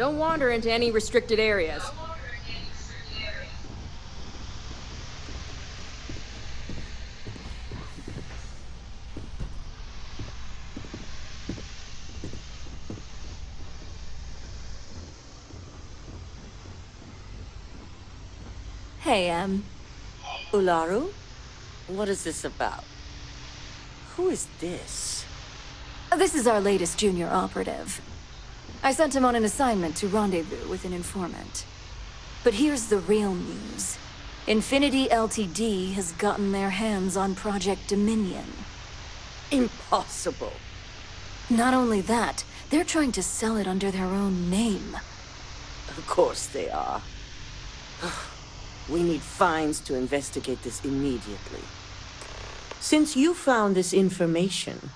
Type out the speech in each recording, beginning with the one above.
Don't wander into any restricted areas. Hey, Ularu? What is this about? Who is this? This is our latest junior operative. I sent him on an assignment to rendezvous with an informant. But here's the real news. Infinity Ltd. has gotten their hands on Project Dominion. Impossible. Not only that, they're trying to sell it under their own name. Of course they are. We need Fines to investigate this immediately. Since you found this information,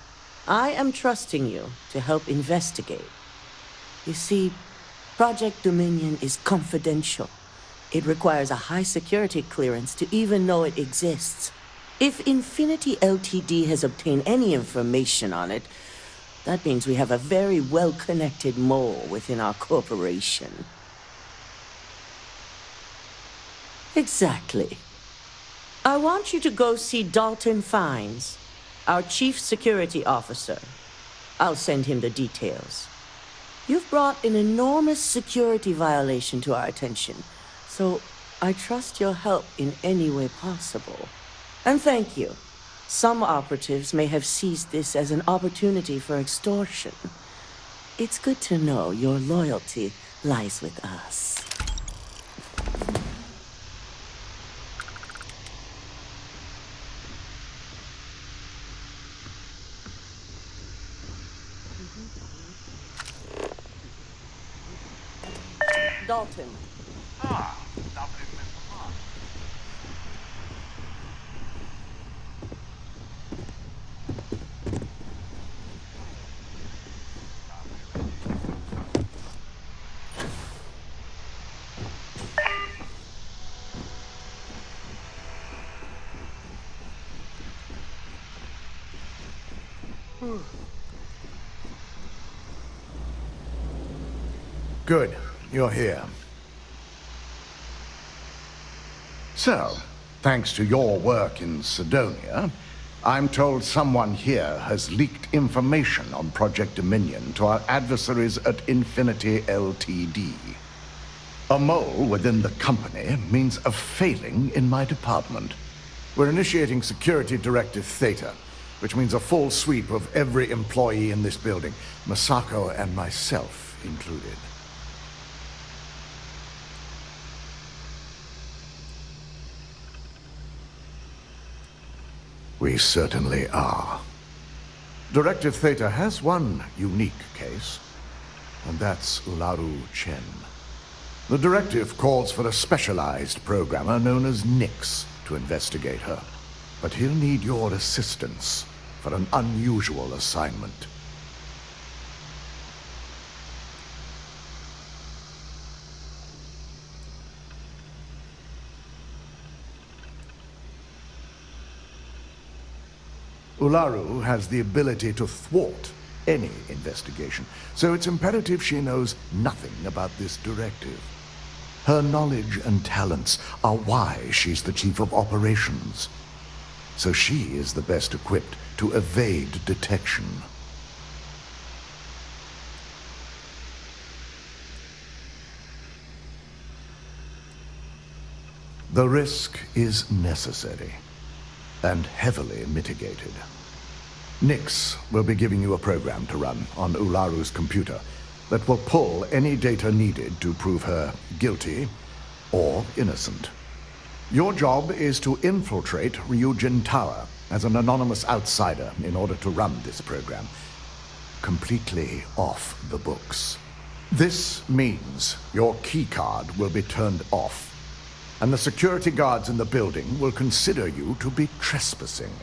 I am trusting you to help investigate. You see, Project Dominion is confidential. It requires a high security clearance to even know it exists. If Infinity Ltd. has obtained any information on it, that means we have a very well-connected mole within our corporation. Exactly. I want you to go see Dalton Fines, our Chief Security Officer. I'll send him the details. You've brought an enormous security violation to our attention, so I trust your help in any way possible. And thank you. Some operatives may have seized this as an opportunity for extortion. It's good to know your loyalty lies with us. Dalton. Ah, lovely Mr. Mark. Good. You're here. So, thanks to your work in Sidonia, I'm told someone here has leaked information on Project Dominion to our adversaries at Infinity Ltd. A mole within the company means a failing in my department. We're initiating Security Directive Theta, which means a full sweep of every employee in this building, Masako and myself included. We certainly are. Directive Theta has one unique case, and that's Ularu Chen. The directive calls for a specialized programmer known as Nix to investigate her, but he'll need your assistance for an unusual assignment. Ularu has the ability to thwart any investigation, so it's imperative she knows nothing about this directive. Her knowledge and talents are why she's the Chief of Operations, so she is the best equipped to evade detection. The risk is necessary and heavily mitigated. Nix will be giving you a program to run on Ularu's computer that will pull any data needed to prove her guilty or innocent. Your job is to infiltrate Ryujin Tower as an anonymous outsider in order to run this program, completely off the books. This means your keycard will be turned off, and the security guards in the building will consider you to be trespassing.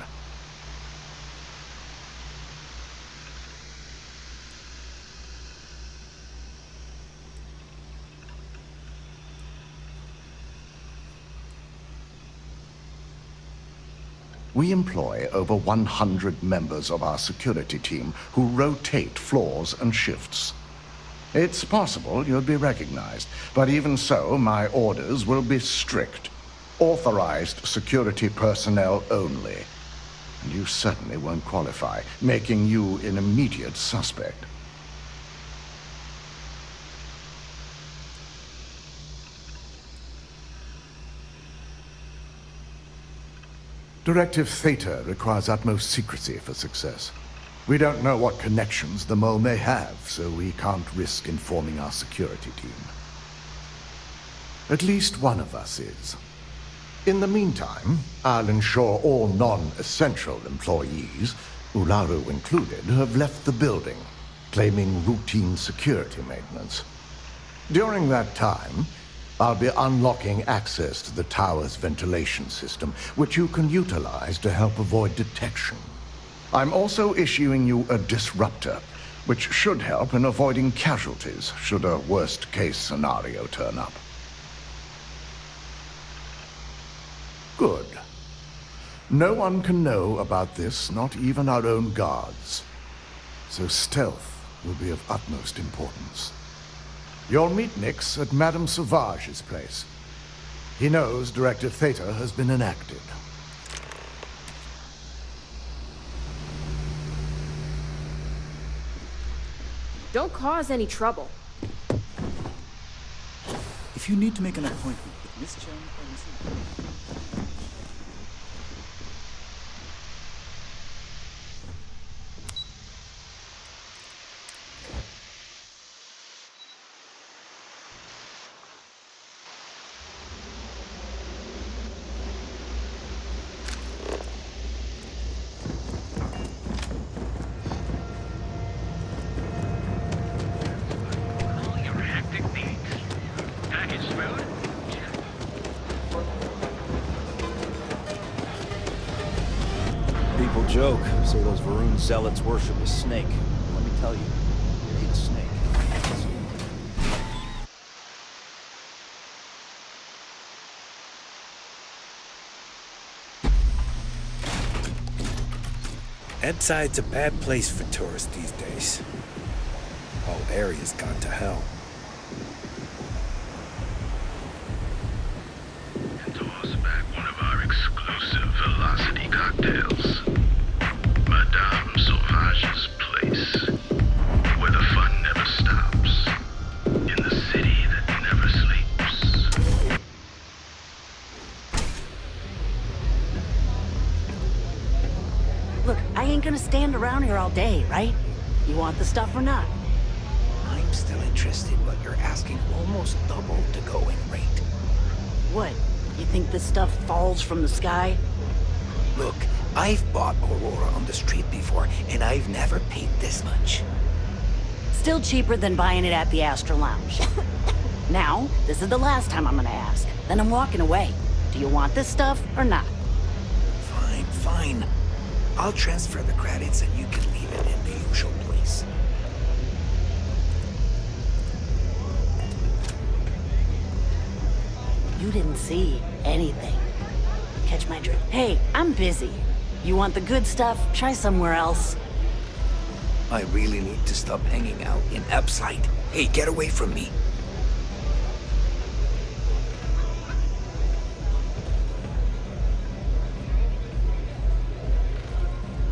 We employ over 100 members of our security team who rotate floors and shifts. It's possible you'll be recognized, but even so, my orders will be strict. Authorized security personnel only. And you certainly won't qualify, making you an immediate suspect. Directive Theta requires utmost secrecy for success. We don't know what connections the mole may have, so we can't risk informing our security team. At least one of us is. In the meantime, I'll ensure all non-essential employees, Ularu included, have left the building, claiming routine security maintenance. During that time, I'll be unlocking access to the tower's ventilation system, which you can utilize to help avoid detection. I'm also issuing you a disruptor, which should help in avoiding casualties should a worst-case scenario turn up. Good. No one can know about this, not even our own guards. So stealth will be of utmost importance. You'll meet Nyx at Madame Sauvage's place. He knows Directive Theta has been enacted. Don't cause any trouble. If you need to make an appointment with Miss Chen or Miss... Your hectic needs. Package food? People joke, say those Varun zealots worship a snake. Let me tell you, it ain't a snake. Edside's a bad place for tourists these days. Whole area's gone to hell. And toss back one of our exclusive velocity cocktails. Madame Sauvage's place, where the fun never stops. In the city that never sleeps. Look, I ain't gonna stand around here all day, right? You want the stuff or not? I'm still interested, but you're asking almost double the going rate. What? You think this stuff falls from the sky? Look, I've bought Aurora on the street before, and I've never paid this much. Still cheaper than buying it at the Astra Lounge. Now, this is the last time I'm gonna ask. Then I'm walking away. Do you want this stuff or not? Fine, fine. I'll transfer the credits and you can leave it in the usual place. You didn't see anything. Catch my drift. Hey, I'm busy. You want the good stuff? Try somewhere else. I really need to stop hanging out in Upside. Hey, get away from me.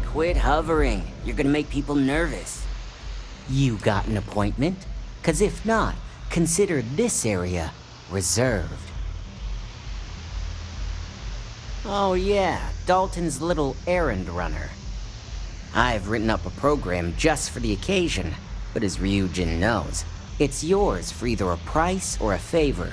Quit hovering. You're gonna make people nervous. You got an appointment? 'Cause if not, consider this area reserved. Oh yeah, Dalton's little errand runner. I've written up a program just for the occasion, but as Ryujin knows, it's yours for either a price or a favor.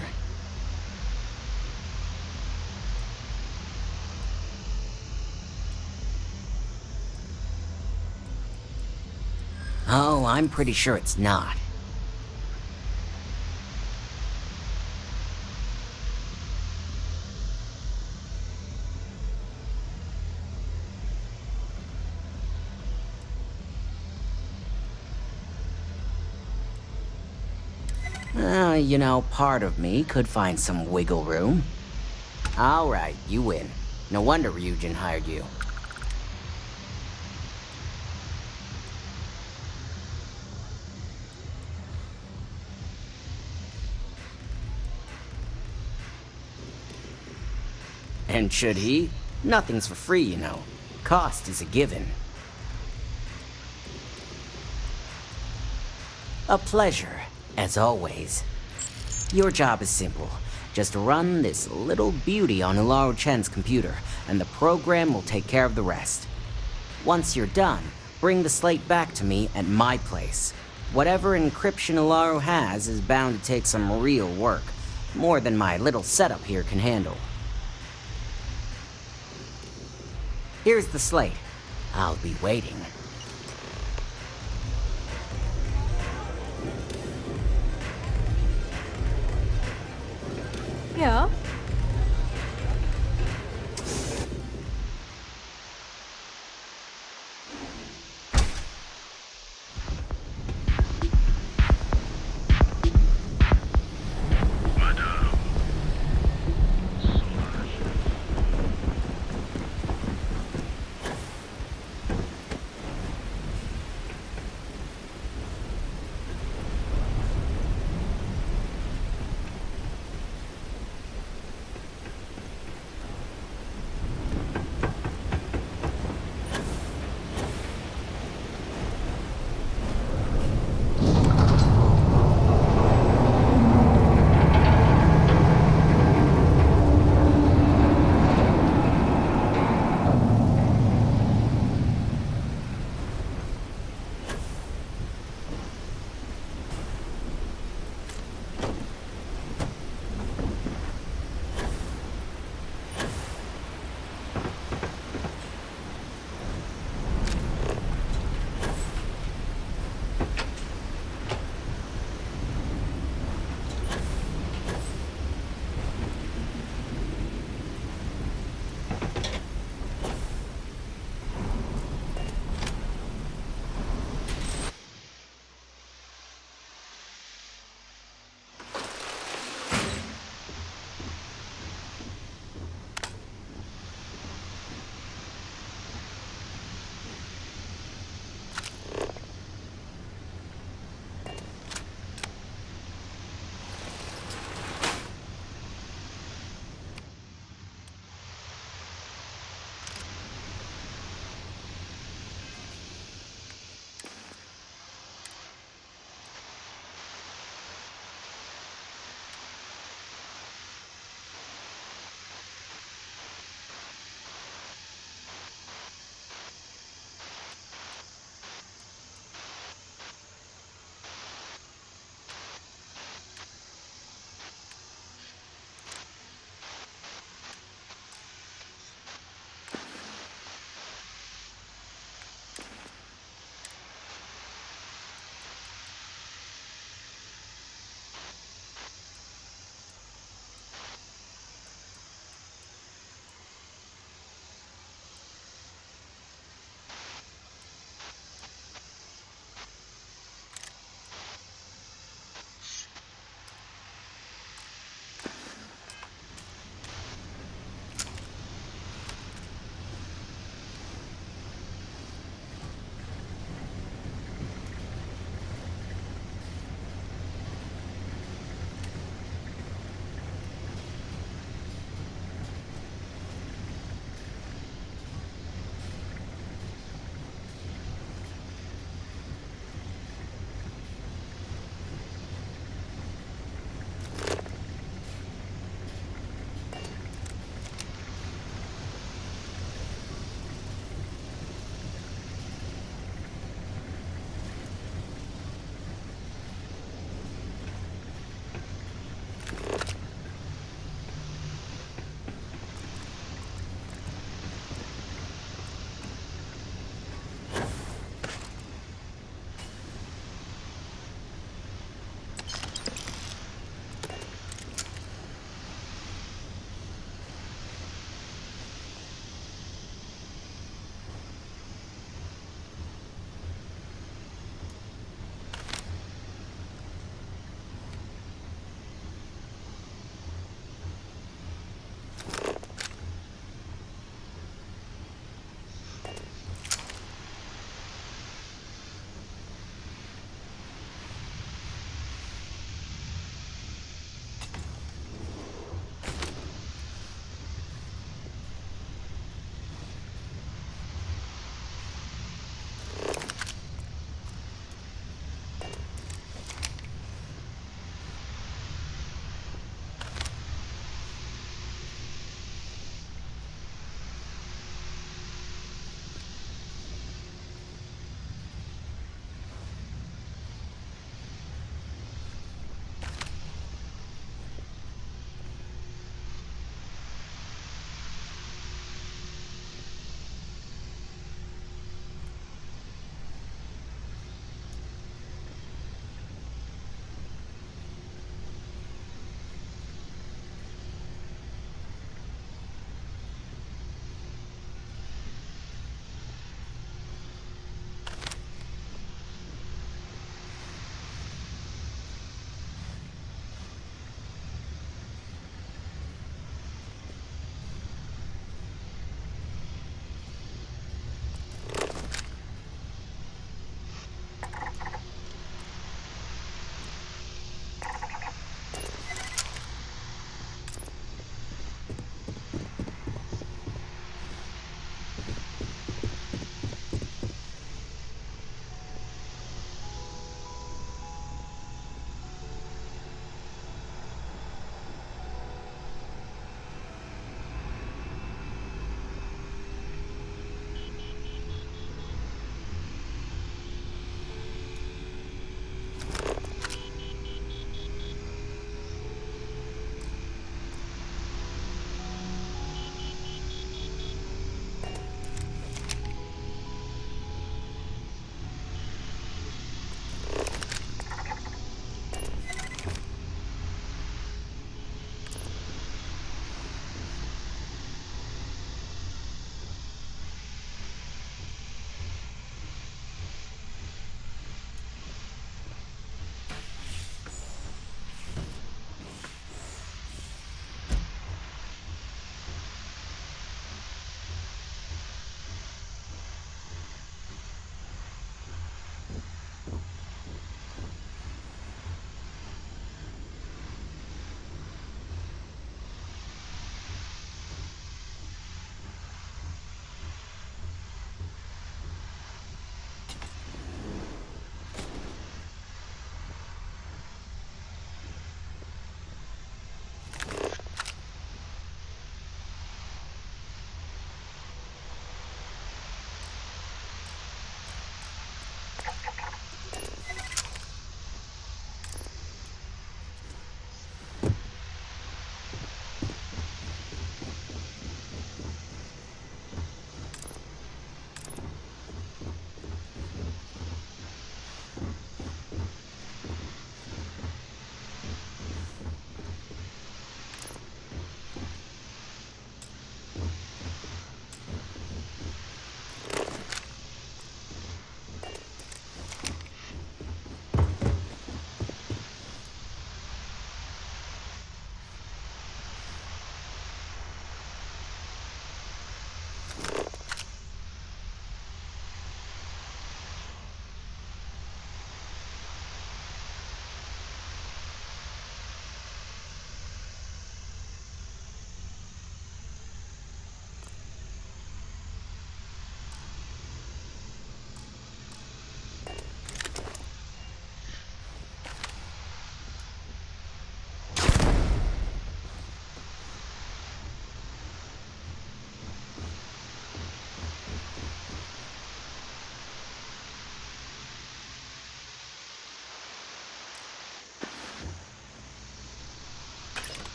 Oh, I'm pretty sure it's not. You know, part of me could find some wiggle room. All right, you win. No wonder Ryujin hired you. And should he? Nothing's for free, you know. Cost is a given. A pleasure, as always. Your job is simple. Just run this little beauty on Ularu Chen's computer, and the program will take care of the rest. Once you're done, bring the slate back to me at my place. Whatever encryption Ularu has is bound to take some real work. More than my little setup here can handle. Here's the slate. I'll be waiting. Yeah? Madame. Solange.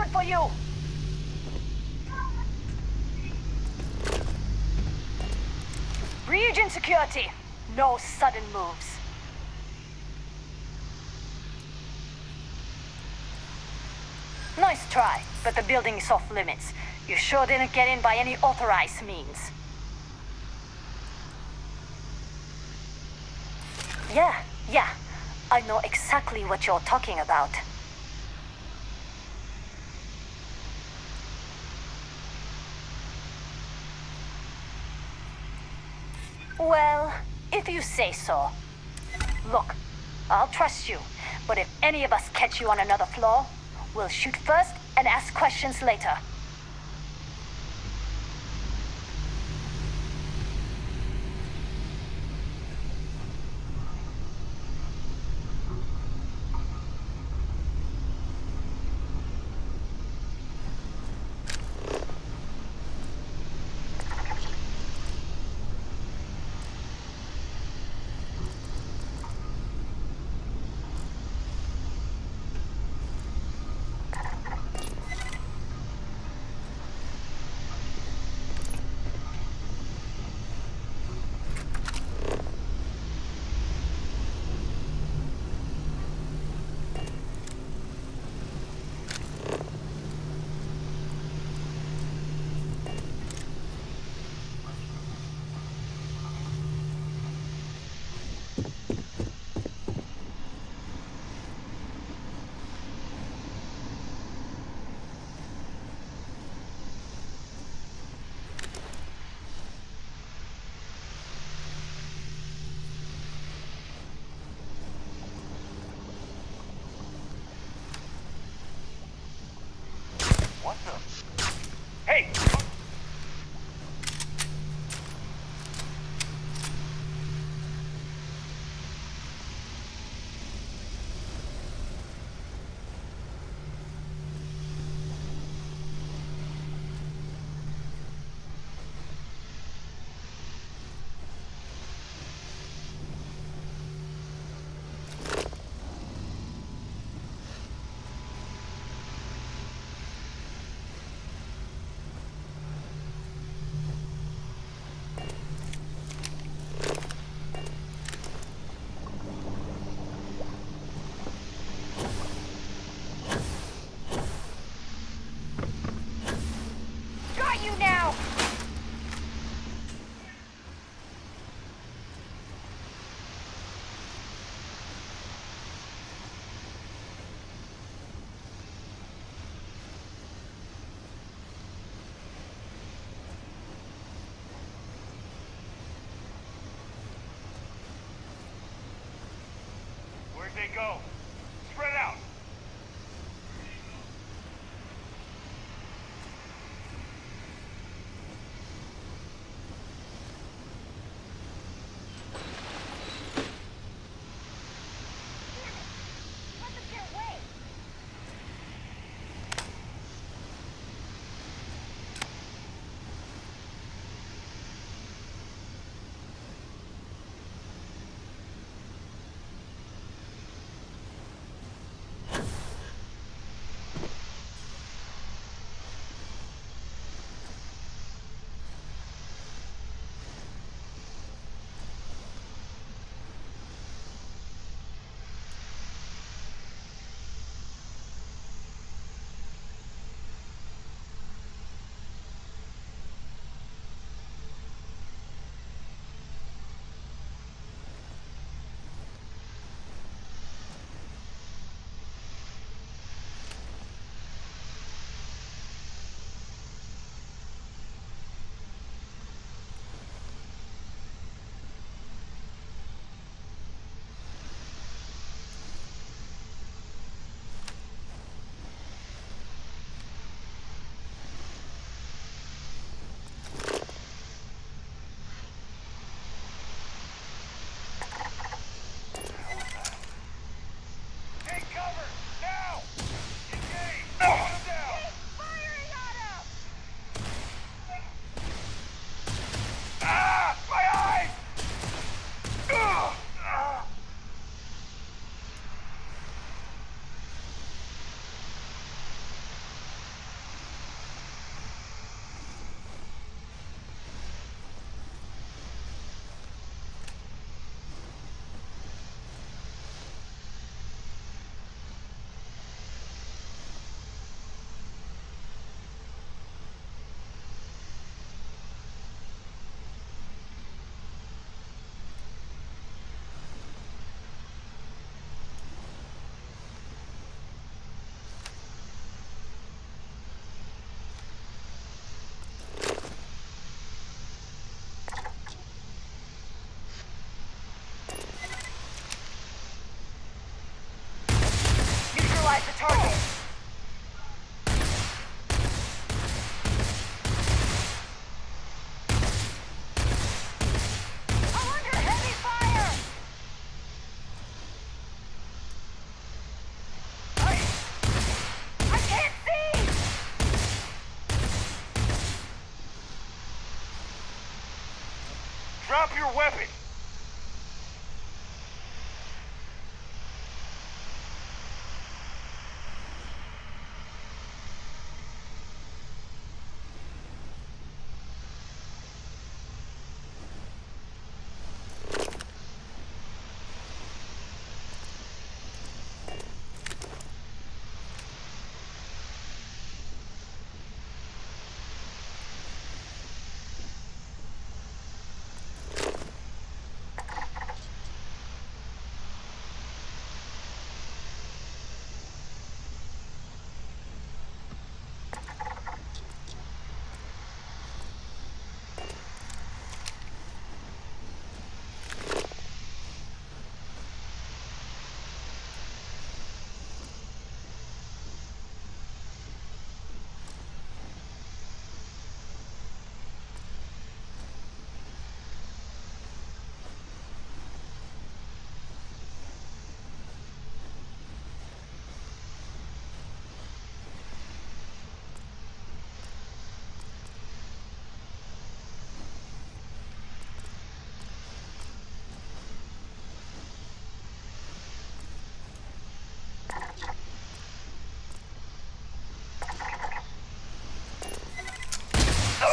good for you. Region security. No sudden moves. Nice try, but the building is off limits. You sure didn't get in by any authorized means. Yeah. I know exactly what you're talking about. Well, if you say so. Look, I'll trust you, but if any of us catch you on another floor, we'll shoot first and ask questions later. What the? Hey! Got you now! Where'd they go? Spread out! Drop your weapon!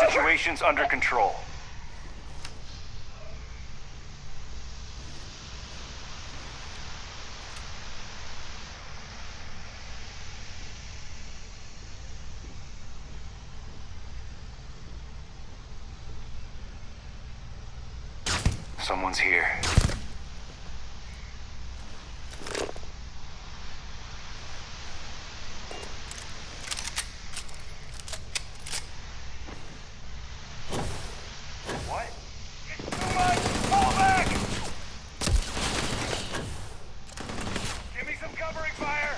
Situation's under control. Someone's here. What? It's too much! Fall back! Give me some covering fire!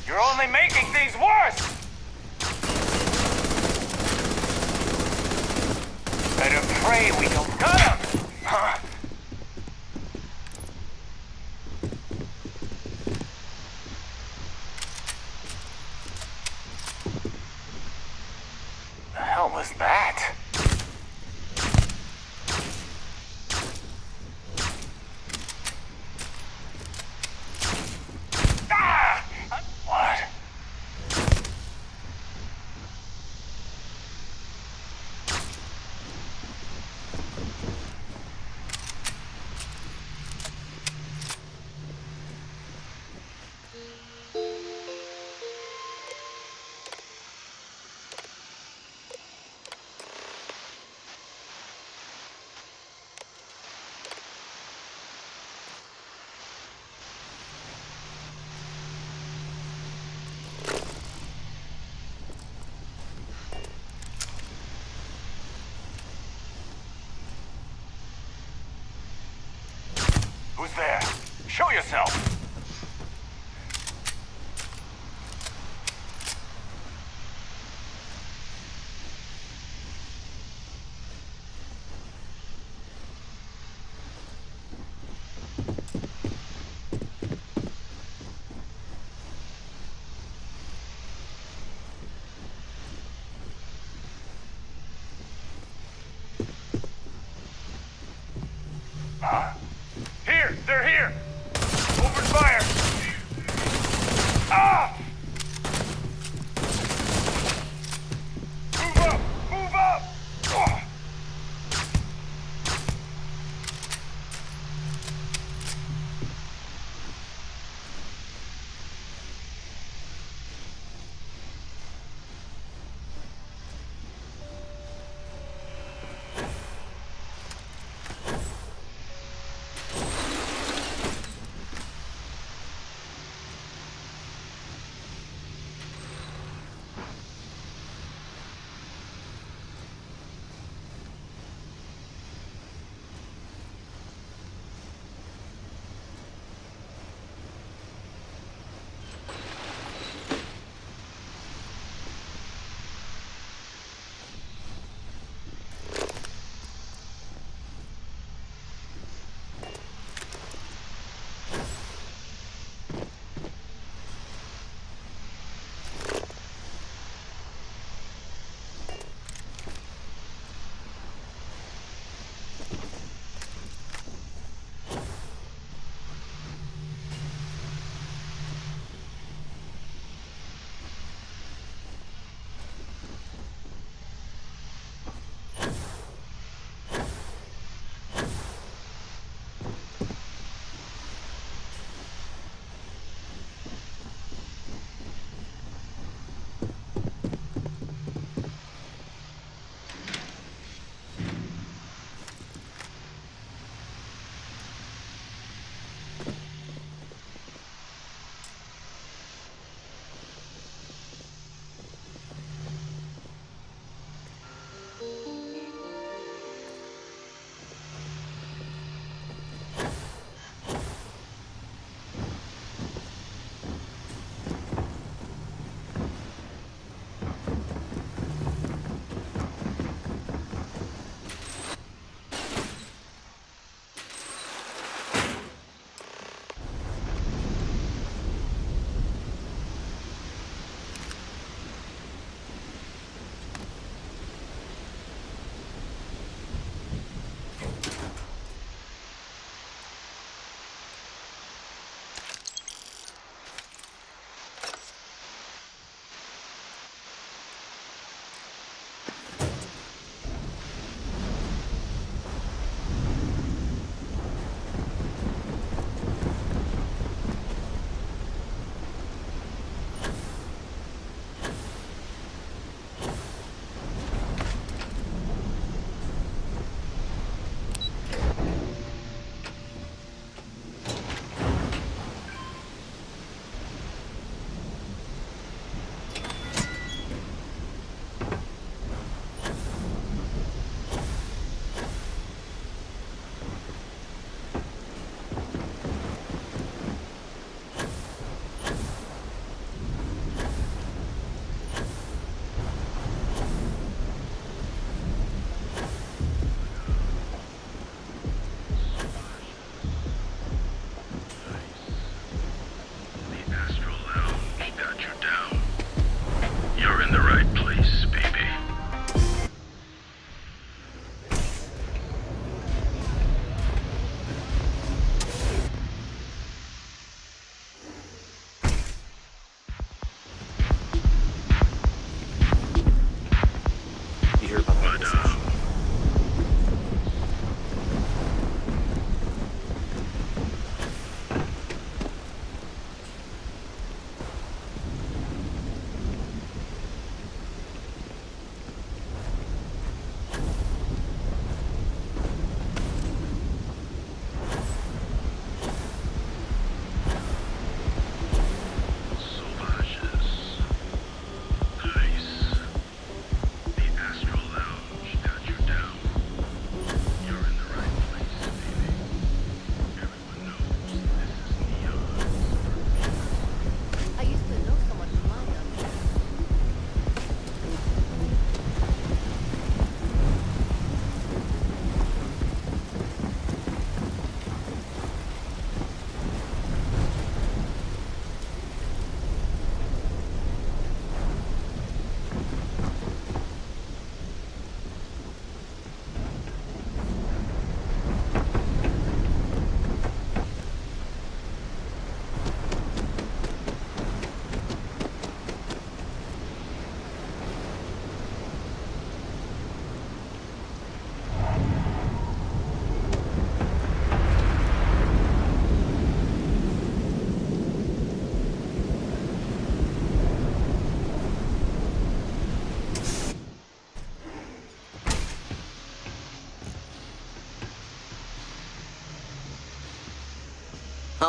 You're only making things worse! Better pray we don't cut him! Huh? The hell was that? What? Who's there? Show yourself! Huh? Here! They're here! Open fire! Ah! Move up! Move up! Oh.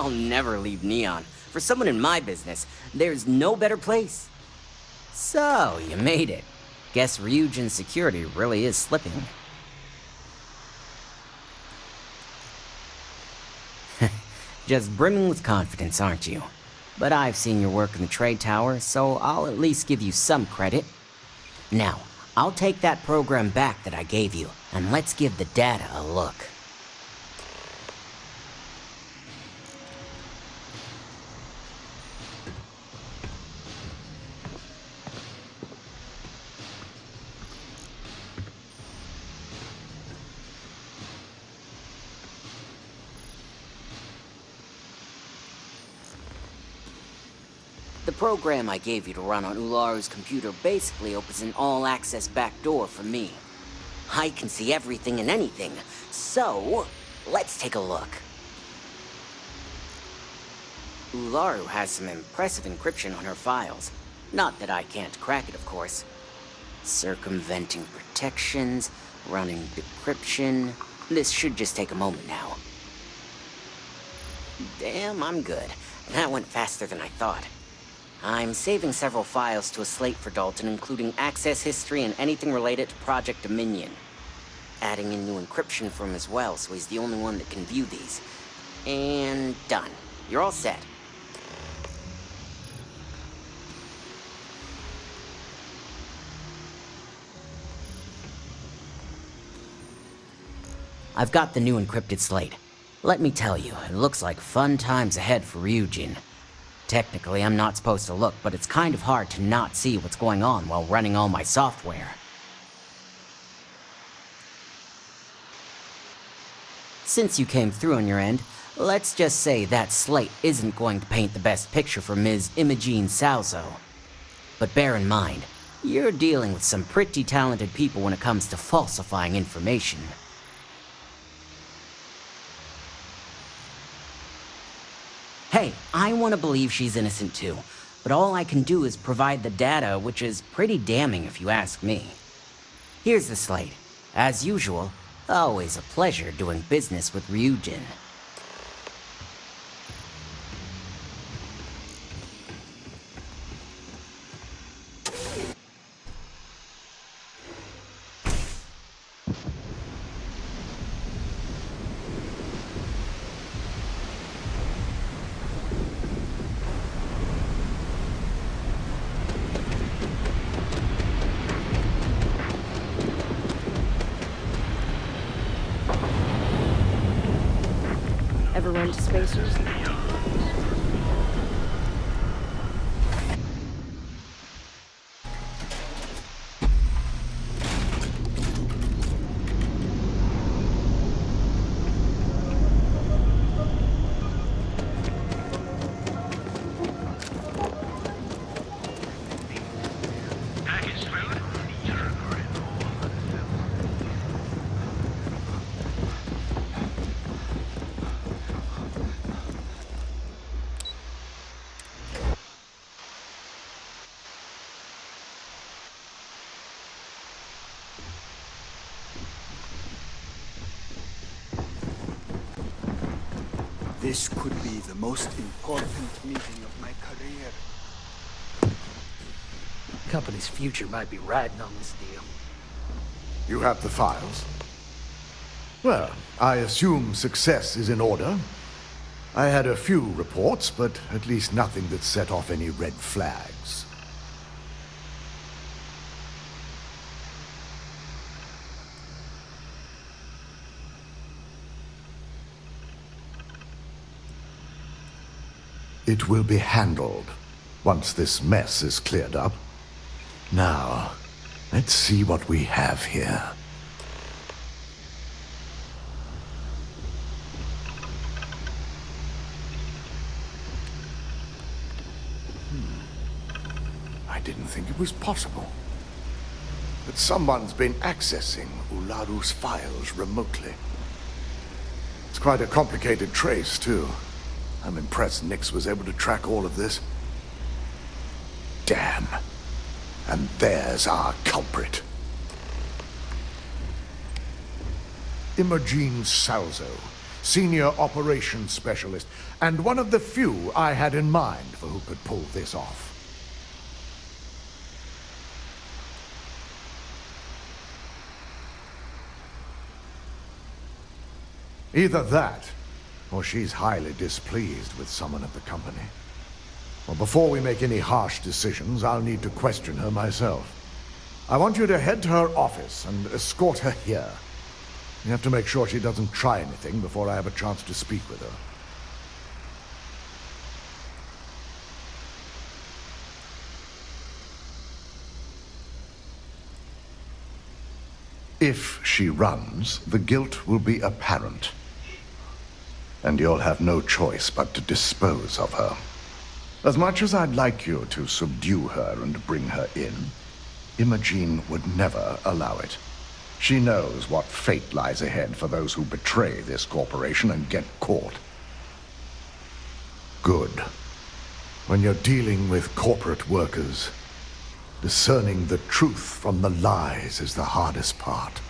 I'll never leave Neon. For someone in my business, there's no better place. So, you made it. Guess Ryujin's security really is slipping. Just brimming with confidence, aren't you? But I've seen your work in the trade tower, so I'll at least give you some credit. Now, I'll take that program back that I gave you, and let's give the data a look. The program I gave you to run on Ularu's computer basically opens an all-access backdoor for me. I can see everything and anything, so let's take a look. Ularu has some impressive encryption on her files. Not that I can't crack it, of course. Circumventing protections, running decryption. This should just take a moment now. Damn, I'm good. That went faster than I thought. I'm saving several files to a slate for Dalton, including access history and anything related to Project Dominion. Adding in new encryption for him as well, so he's the only one that can view these. And done. You're all set. I've got the new encrypted slate. Let me tell you, it looks like fun times ahead for Ryujin. Technically, I'm not supposed to look, but it's kind of hard to not see what's going on while running all my software. Since you came through on your end, let's just say that slate isn't going to paint the best picture for Ms. Imogene Salzo. But bear in mind, you're dealing with some pretty talented people when it comes to falsifying information. Hey, I want to believe she's innocent too, but all I can do is provide the data, which is pretty damning if you ask me. Here's the slate. As usual, always a pleasure doing business with Ryujin. Ever run to spacers? Packaged food? This could be the most important meeting of my career. Company's future might be riding on this deal. You have the files? Well, I assume success is in order. I had a few reports, but at least nothing that set off any red flags. It will be handled once this mess is cleared up. Now, let's see what we have here. I didn't think it was possible. But someone's been accessing Ularu's files remotely. It's quite a complicated trace, too. I'm impressed Nix was able to track all of this. Damn. And there's our culprit. Imogene Salzo, senior operations specialist, and one of the few I had in mind for who could pull this off. Either that, or she's highly displeased with someone at the company. Well, before we make any harsh decisions, I'll need to question her myself. I want you to head to her office and escort her here. You have to make sure she doesn't try anything before I have a chance to speak with her. If she runs, the guilt will be apparent. And you'll have no choice but to dispose of her. As much as I'd like you to subdue her and bring her in, Imogene would never allow it. She knows what fate lies ahead for those who betray this corporation and get caught. Good. When you're dealing with corporate workers, discerning the truth from the lies is the hardest part.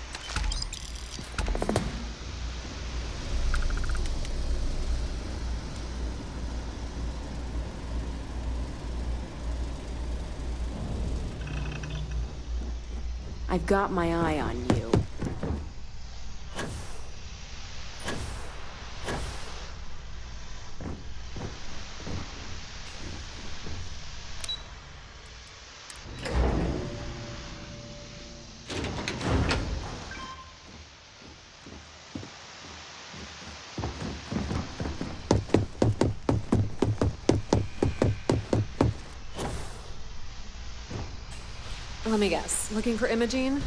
I've got my eye on you. Let me guess. Looking for Imogene?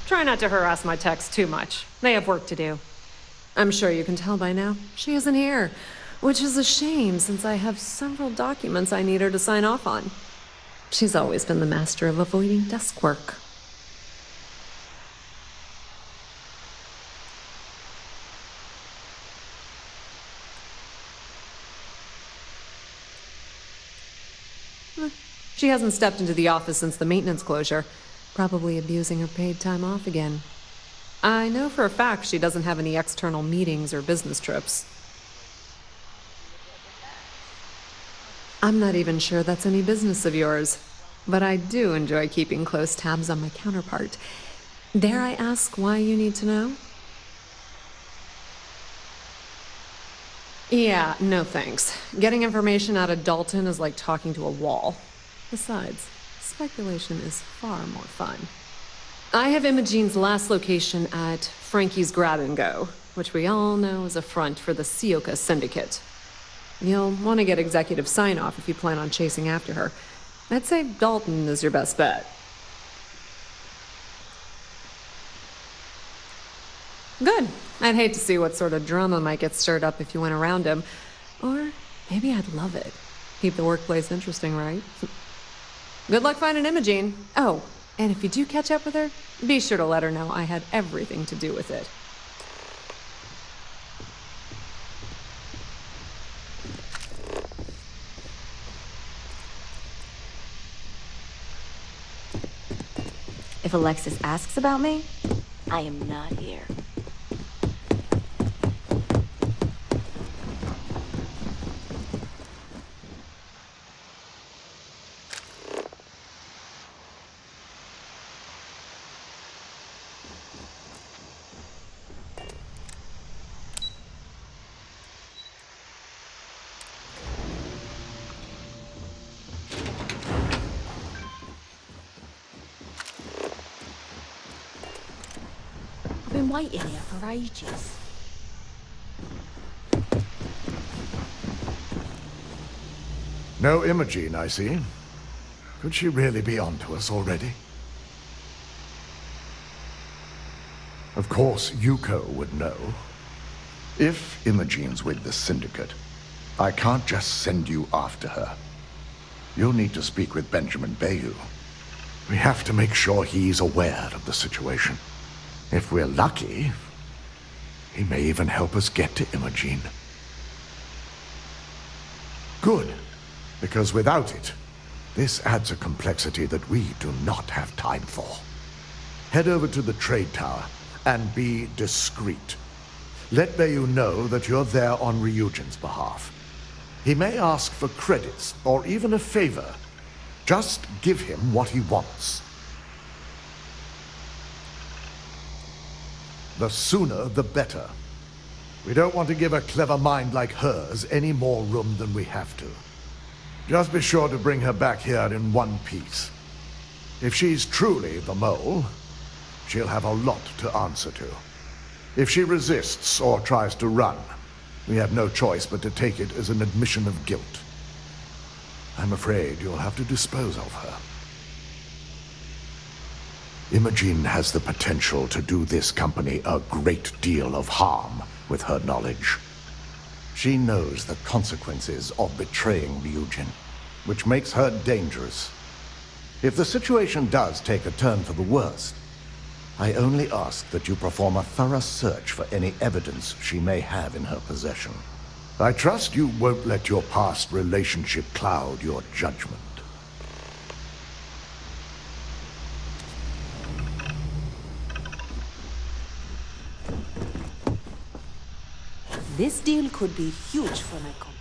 Try not to harass my techs too much. They have work to do. I'm sure you can tell by now. She isn't here, which is a shame since I have several documents I need her to sign off on. She's always been the master of avoiding desk work. She hasn't stepped into the office since the maintenance closure, probably abusing her paid time off again. I know for a fact she doesn't have any external meetings or business trips. I'm not even sure that's any business of yours, but I do enjoy keeping close tabs on my counterpart. Dare I ask why you need to know? Yeah, no thanks. Getting information out of Dalton is like talking to a wall. Besides, speculation is far more fun. I have Imogene's last location at Frankie's Grab and Go, which we all know is a front for the Sioka Syndicate. You'll want to get executive sign-off if you plan on chasing after her. I'd say Dalton is your best bet. Good. I'd hate to see what sort of drama might get stirred up if you went around him. Or maybe I'd love it. Keep the workplace interesting, right? Good luck finding Imogene. Oh, and if you do catch up with her, be sure to let her know I had everything to do with it. If Alexis asks about me, I am not here. I've been waiting here for ages. No Imogene, I see. Could she really be onto us already? Of course, Yuko would know. If Imogene's with the Syndicate, I can't just send you after her. You'll need to speak with Benjamin Bayou. We have to make sure he's aware of the situation. If we're lucky, he may even help us get to Imogene. Good, because without it, this adds a complexity that we do not have time for. Head over to the trade tower and be discreet. Let Bayu know that you're there on Ryujin's behalf. He may ask for credits or even a favor. Just give him what he wants. The sooner, the better. We don't want to give a clever mind like hers any more room than we have to. Just be sure to bring her back here in one piece. If she's truly the mole, she'll have a lot to answer to. If she resists or tries to run, we have no choice but to take it as an admission of guilt. I'm afraid you'll have to dispose of her. Imogene has the potential to do this company a great deal of harm with her knowledge. She knows the consequences of betraying Ryujin, which makes her dangerous. If the situation does take a turn for the worst, I only ask that you perform a thorough search for any evidence she may have in her possession. I trust you won't let your past relationship cloud your judgment. This deal could be huge for my company.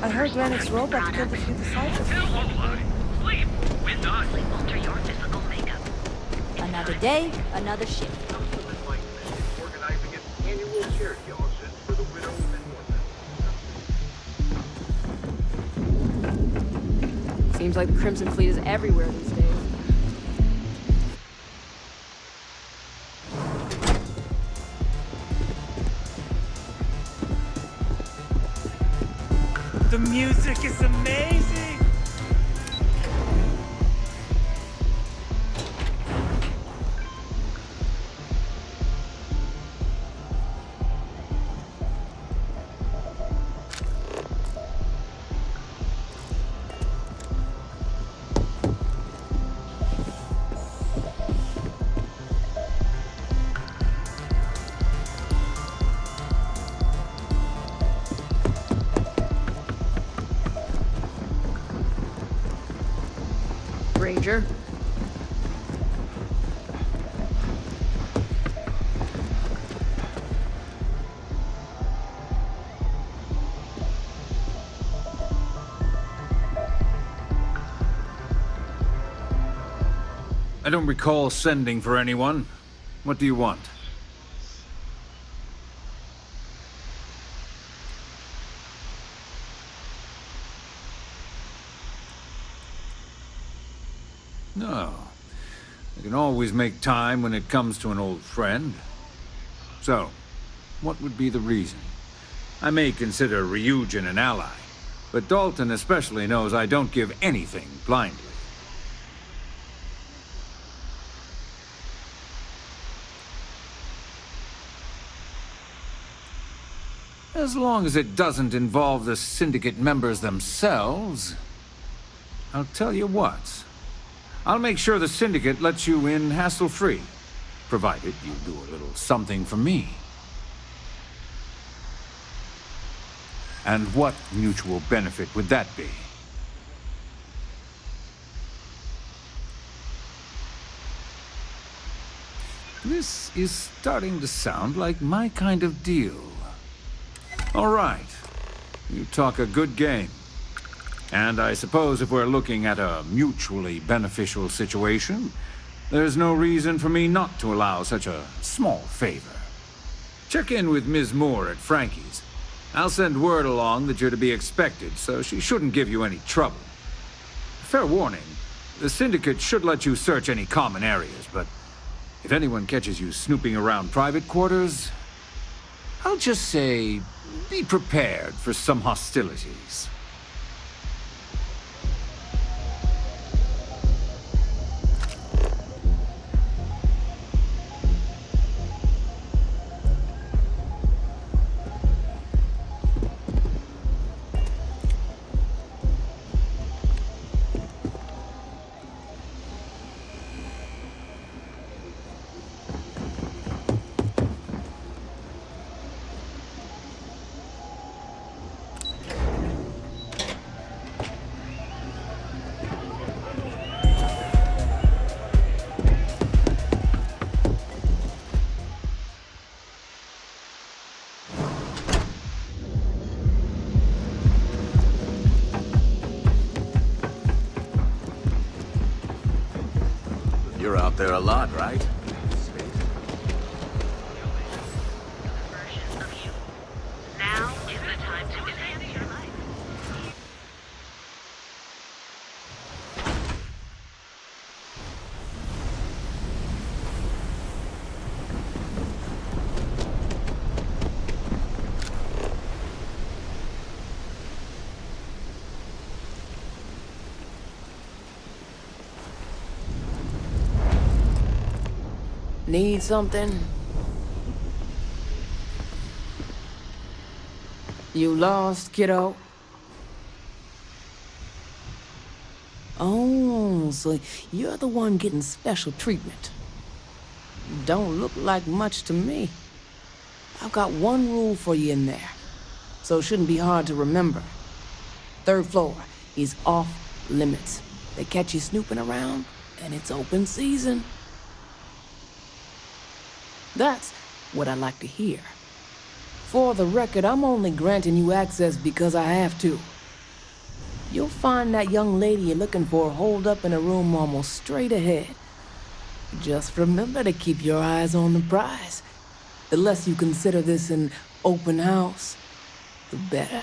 I heard Granite's robot killed a few disciples. Sleep! We're not. Alter your physical makeup. Another day, another shift. Organizing its annual charity auctions for the widows and orphans. Seems like the Crimson Fleet is everywhere these days. The music is amazing! Ranger. I don't recall sending for anyone. What do you want? No. I can always make time when it comes to an old friend. So, what would be the reason? I may consider Ryujin an ally, but Dalton especially knows I don't give anything blindly. As long as it doesn't involve the Syndicate members themselves, I'll tell you what. I'll make sure the Syndicate lets you in hassle-free, provided you do a little something for me. And what mutual benefit would that be? This is starting to sound like my kind of deal. All right. You talk a good game. And I suppose if we're looking at a mutually beneficial situation, there's no reason for me not to allow such a small favor. Check in with Ms. Moore at Frankie's. I'll send word along that you're to be expected, so she shouldn't give you any trouble. Fair warning, the Syndicate should let you search any common areas, but if anyone catches you snooping around private quarters, I'll just say, be prepared for some hostilities. out there a lot, right? Now is the time to enhance your life. Need something? You lost, kiddo? Oh, so you're the one getting special treatment. Don't look like much to me. I've got one rule for you in there, so it shouldn't be hard to remember. 3rd floor is off limits. They catch you snooping around, and it's open season. That's what I like to hear. For the record, I'm only granting you access because I have to. You'll find that young lady you're looking for holed up in a room almost straight ahead. Just remember to keep your eyes on the prize. The less you consider this an open house, the better.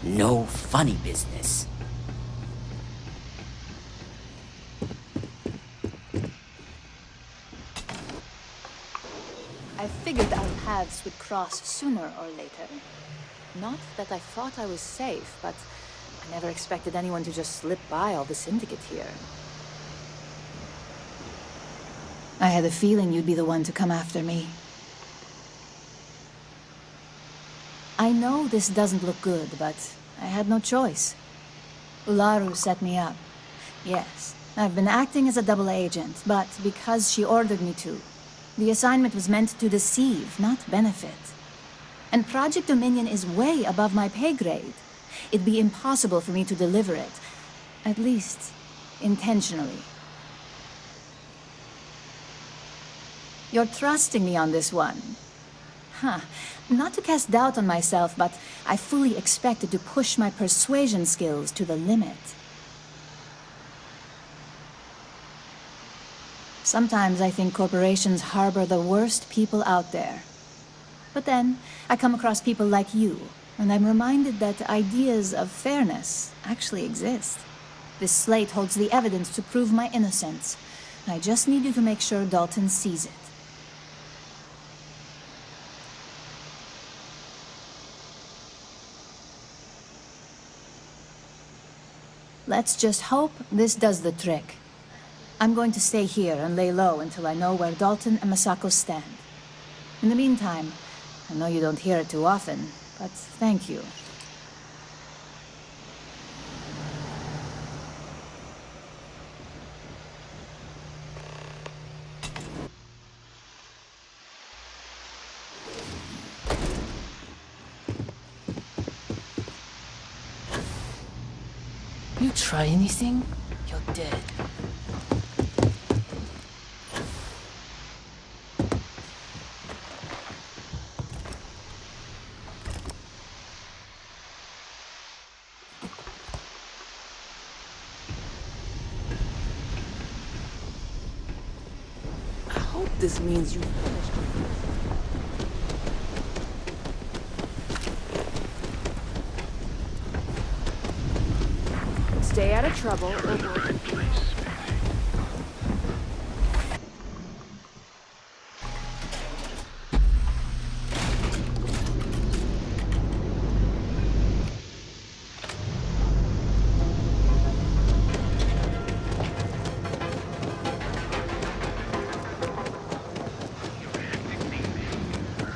No funny business. I figured our paths would cross sooner or later. Not that I thought I was safe, but I never expected anyone to just slip by all the Syndicate here. I had a feeling you'd be the one to come after me. I know this doesn't look good, but I had no choice. Ularu set me up. Yes, I've been acting as a double agent, but because she ordered me to. The assignment was meant to deceive, not benefit. And Project Dominion is way above my pay grade. It'd be impossible for me to deliver it. At least, intentionally. You're trusting me on this one. Huh. Not to cast doubt on myself, but I fully expected to push my persuasion skills to the limit. Sometimes I think corporations harbor the worst people out there. But then, I come across people like you, and I'm reminded that ideas of fairness actually exist. This slate holds the evidence to prove my innocence. I just need you to make sure Dalton sees it. Let's just hope this does the trick. I'm going to stay here and lay low until I know where Dalton and Masako stand. In the meantime, I know you don't hear it too often, but thank you. You try anything, you're dead. I hope this means you finished. Stay out of trouble. You're in the right place.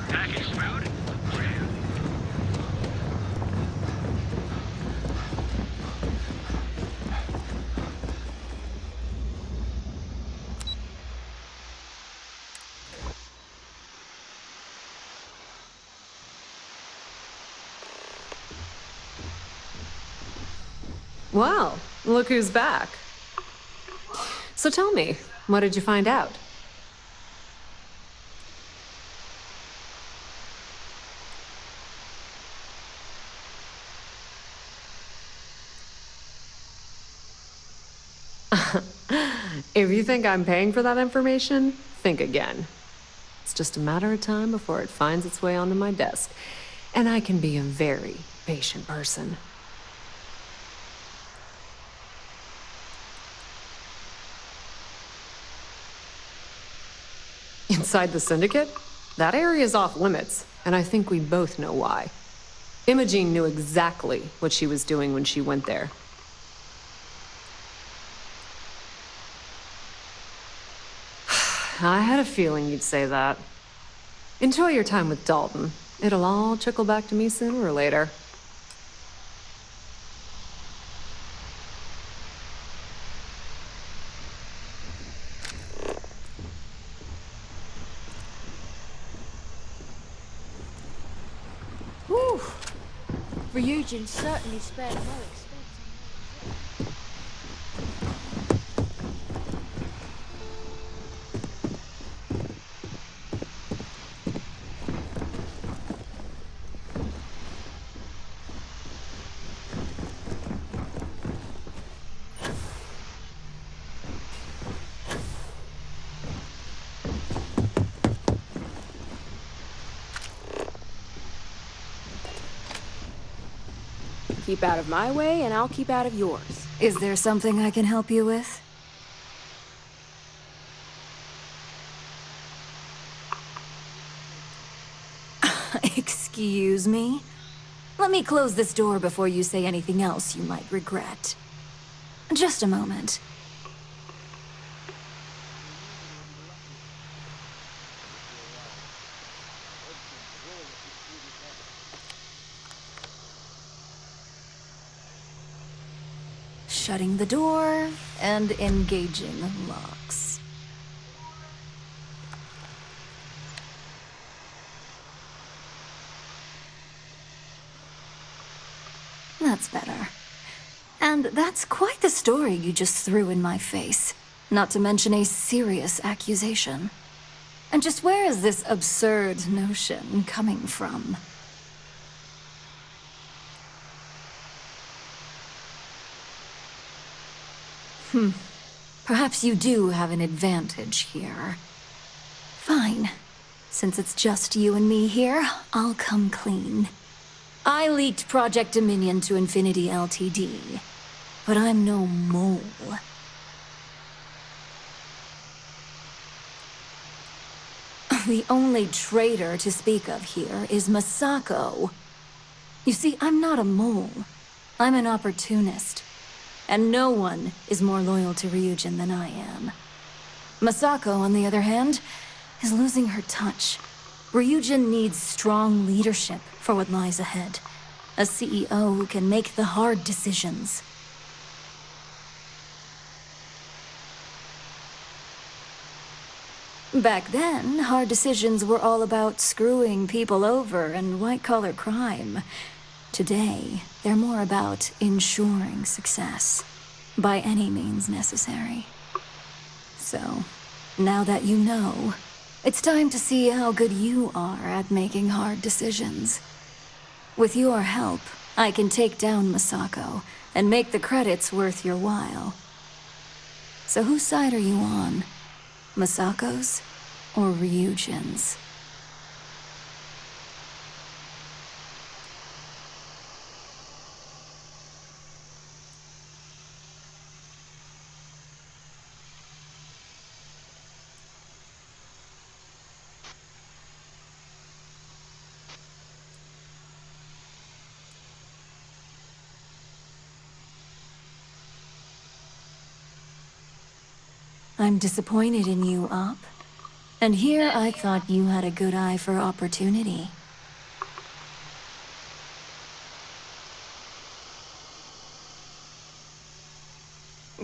Package food? Well, look who's back. So tell me, what did you find out? If you think I'm paying for that information, think again. It's just a matter of time before it finds its way onto my desk. And I can be a very patient person. Inside the Syndicate? That area's off limits, and I think we both know why. Imogene knew exactly what she was doing when she went there. I had a feeling you'd say that. Enjoy your time with Dalton. It'll all trickle back to me sooner or later. Whew. Ryujin certainly spared no expense. Keep out of my way, and I'll keep out of yours. Is there something I can help you with? Excuse me? Let me close this door before you say anything else you might regret. Just a moment. Shutting the door and engaging locks. That's better. And that's quite the story you just threw in my face. Not to mention a serious accusation. And just where is this absurd notion coming from? Perhaps you do have an advantage here. Fine. Since it's just you and me here, I'll come clean. I leaked Project Dominion to Infinity Ltd. But I'm no mole. The only traitor to speak of here is Masako. You see, I'm not a mole. I'm an opportunist. And no one is more loyal to Ryujin than I am. Masako, on the other hand, is losing her touch. Ryujin needs strong leadership for what lies ahead. A CEO who can make the hard decisions. Back then, hard decisions were all about screwing people over and white-collar crime. Today, they're more about ensuring success, by any means necessary. So, now that you know, it's time to see how good you are at making hard decisions. With your help, I can take down Masako and make the credits worth your while. So whose side are you on? Masako's or Ryujin's? I'm disappointed in you, Op. And here I thought you had a good eye for opportunity.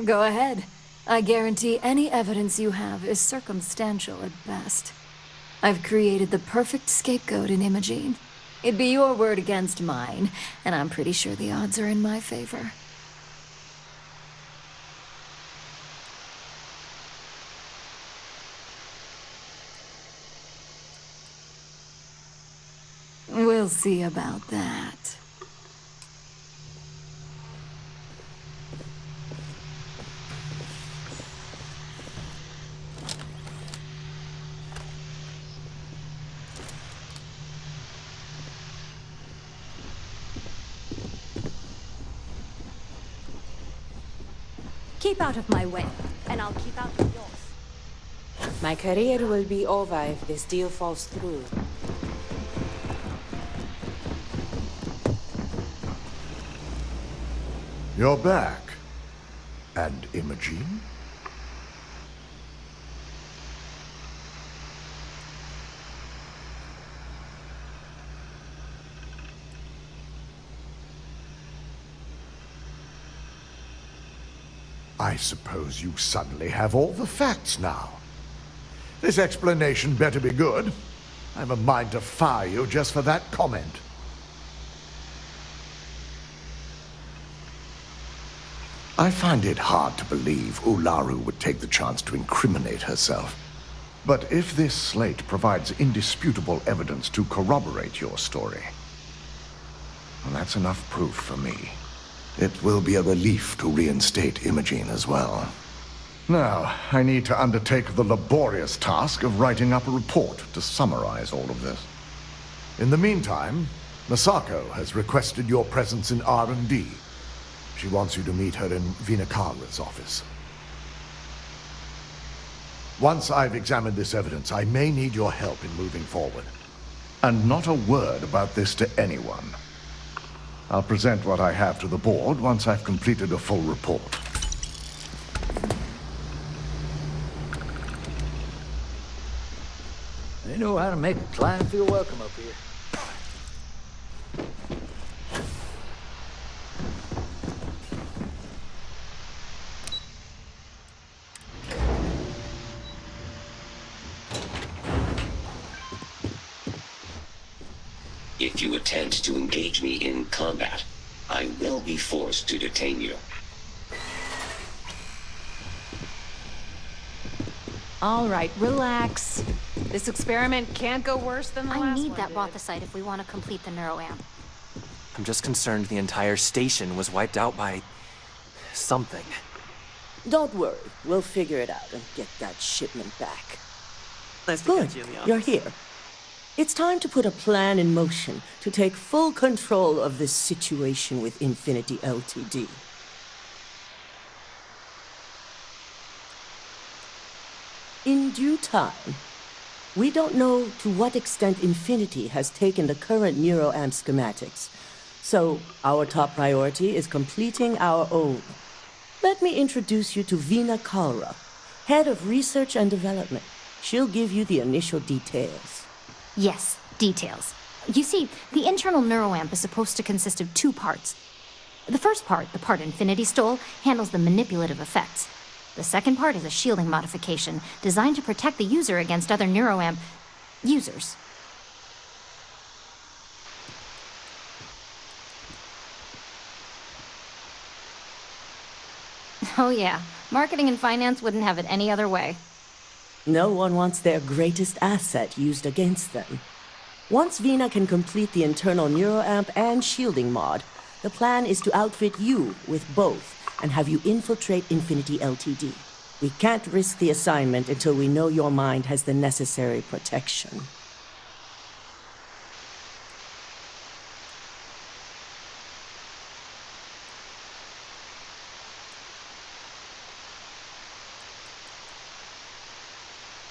Go ahead. I guarantee any evidence you have is circumstantial at best. I've created the perfect scapegoat in Imogene. It'd be your word against mine, and I'm pretty sure the odds are in my favor. We'll see about that. Keep out of my way, and I'll keep out of yours. My career will be over if this deal falls through. You're back. And Imogene? I suppose you suddenly have all the facts now. This explanation better be good. I have a mind to fire you just for that comment. I find it hard to believe Ularu would take the chance to incriminate herself. But if this slate provides indisputable evidence to corroborate your story, well, that's enough proof for me. It will be a relief to reinstate Imogene as well. Now, I need to undertake the laborious task of writing up a report to summarize all of this. In the meantime, Masako has requested your presence in R&D. She wants you to meet her in Vinakara's office. Once I've examined this evidence, I may need your help in moving forward. And not a word about this to anyone. I'll present what I have to the board once I've completed a full report. They know how to make a client feel welcome up here. If you attempt to engage me in combat, I will be forced to detain you. All right, relax. This experiment can't go worse than the last one. I need that Rothicite if we want to complete the neuroamp. I'm just concerned the entire station was wiped out by something. Don't worry. We'll figure it out and get that shipment back. Nice to Good. catch you in the office. You're here. It's time to put a plan in motion to take full control of this situation with Infinity Ltd. In due time. We don't know to what extent Infinity has taken the current neuroamp schematics, so our top priority is completing our own. Let me introduce you to Vina Kalra, Head of Research and Development. She'll give you the initial details. Yes, details. You see, the internal neuroamp is supposed to consist of two parts. The first part, the part Infinity stole, handles the manipulative effects. The second part is a shielding modification designed to protect the user against other neuroamp users. Oh yeah, marketing and finance wouldn't have it any other way. No one wants their greatest asset used against them. Once Vina can complete the internal neuroamp and shielding mod, the plan is to outfit you with both and have you infiltrate Infinity Ltd. We can't risk the assignment until we know your mind has the necessary protection.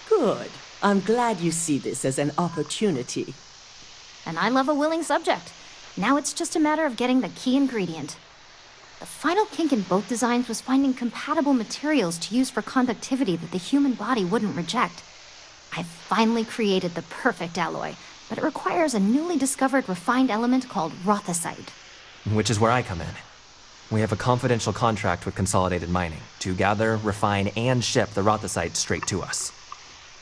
Good. I'm glad you see this as an opportunity. And I love a willing subject. Now it's just a matter of getting the key ingredient. The final kink in both designs was finding compatible materials to use for conductivity that the human body wouldn't reject. I've finally created the perfect alloy, but it requires a newly discovered refined element called Rothicite. Which is where I come in. We have a confidential contract with Consolidated Mining to gather, refine, and ship the Rothicite straight to us.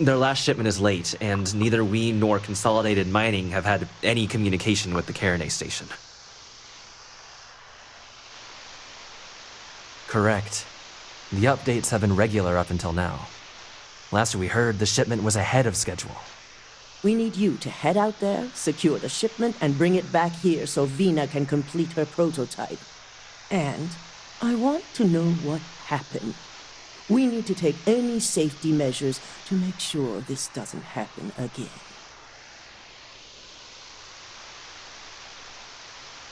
Their last shipment is late, and neither we nor Consolidated Mining have had any communication with the Carinay station. Correct. The updates have been regular up until now. Last we heard, the shipment was ahead of schedule. We need you to head out there, secure the shipment, and bring it back here so Vina can complete her prototype. And I want to know what happened. We need to take any safety measures to make sure this doesn't happen again.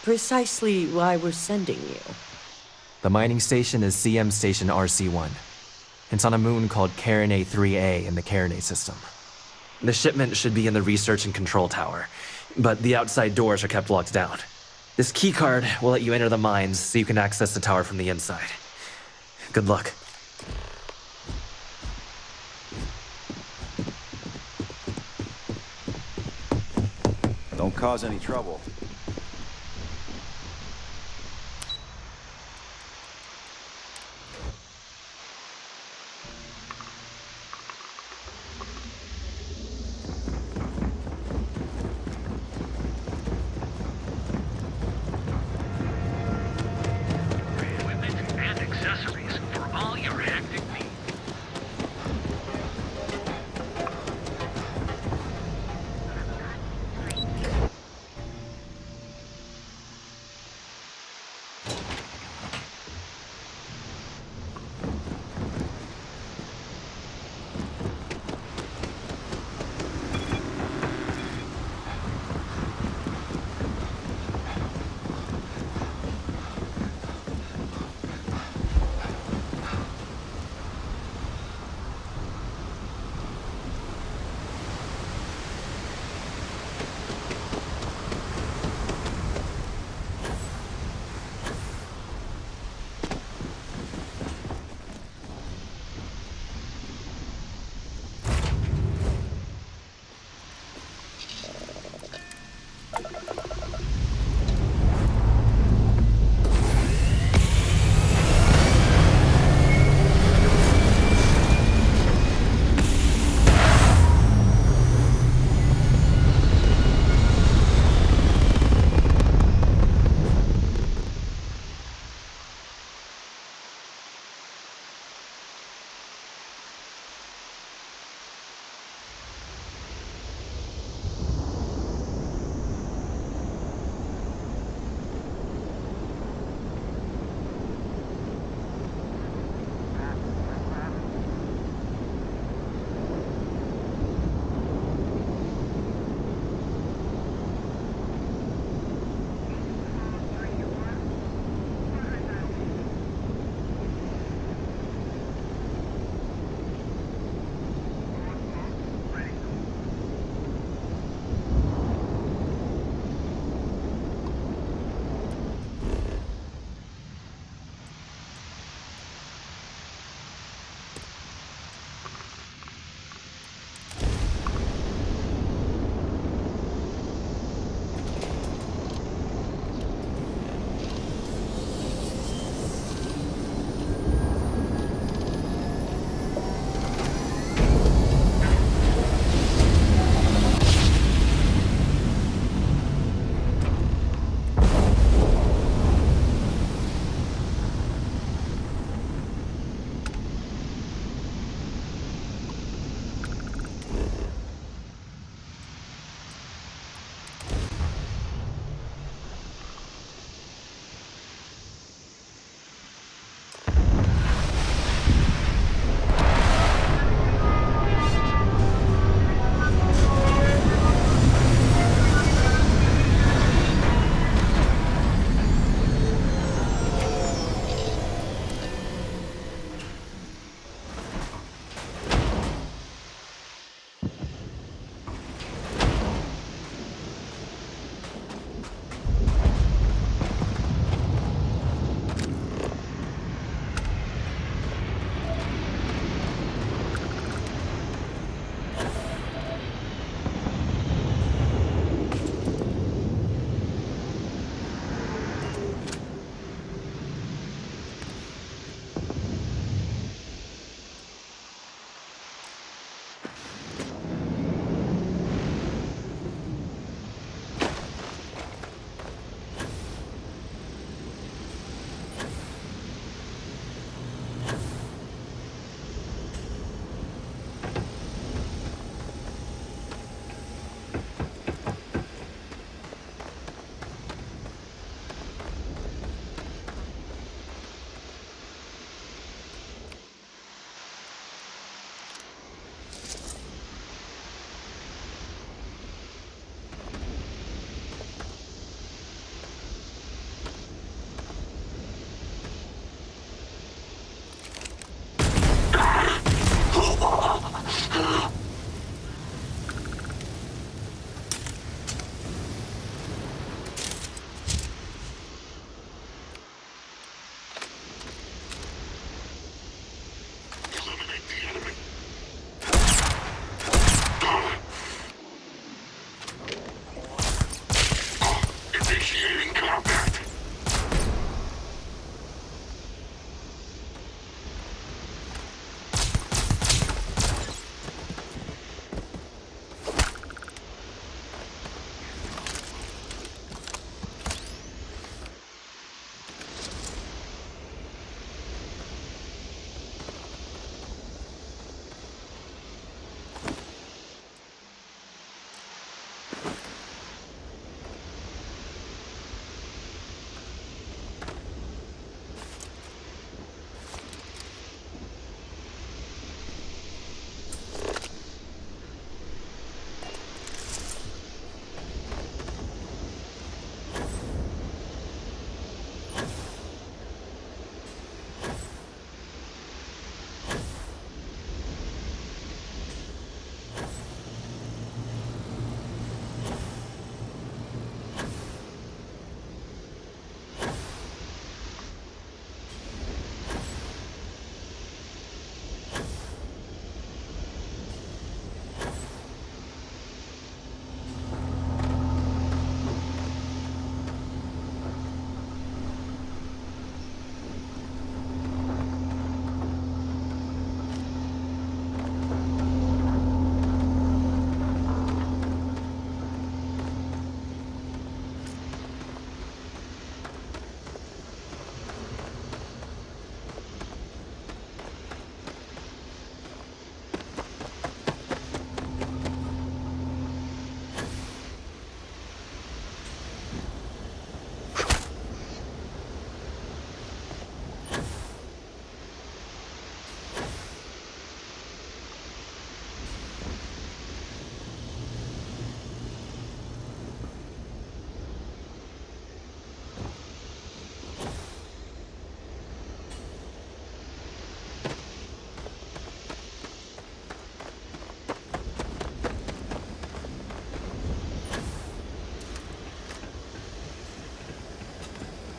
Precisely why we're sending you. The mining station is CM Station RC-1. It's on a moon called Carinae 3A in the Carinae system. The shipment should be in the research and control tower, but the outside doors are kept locked down. This keycard will let you enter the mines so you can access the tower from the inside. Good luck. Don't cause any trouble. And accessories for all your hectic needs.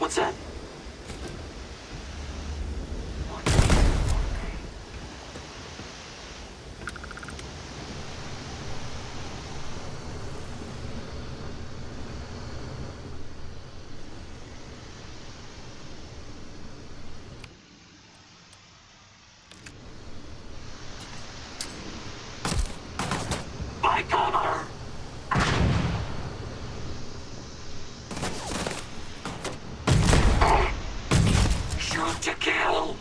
What's that? By cover! Shoot to kill!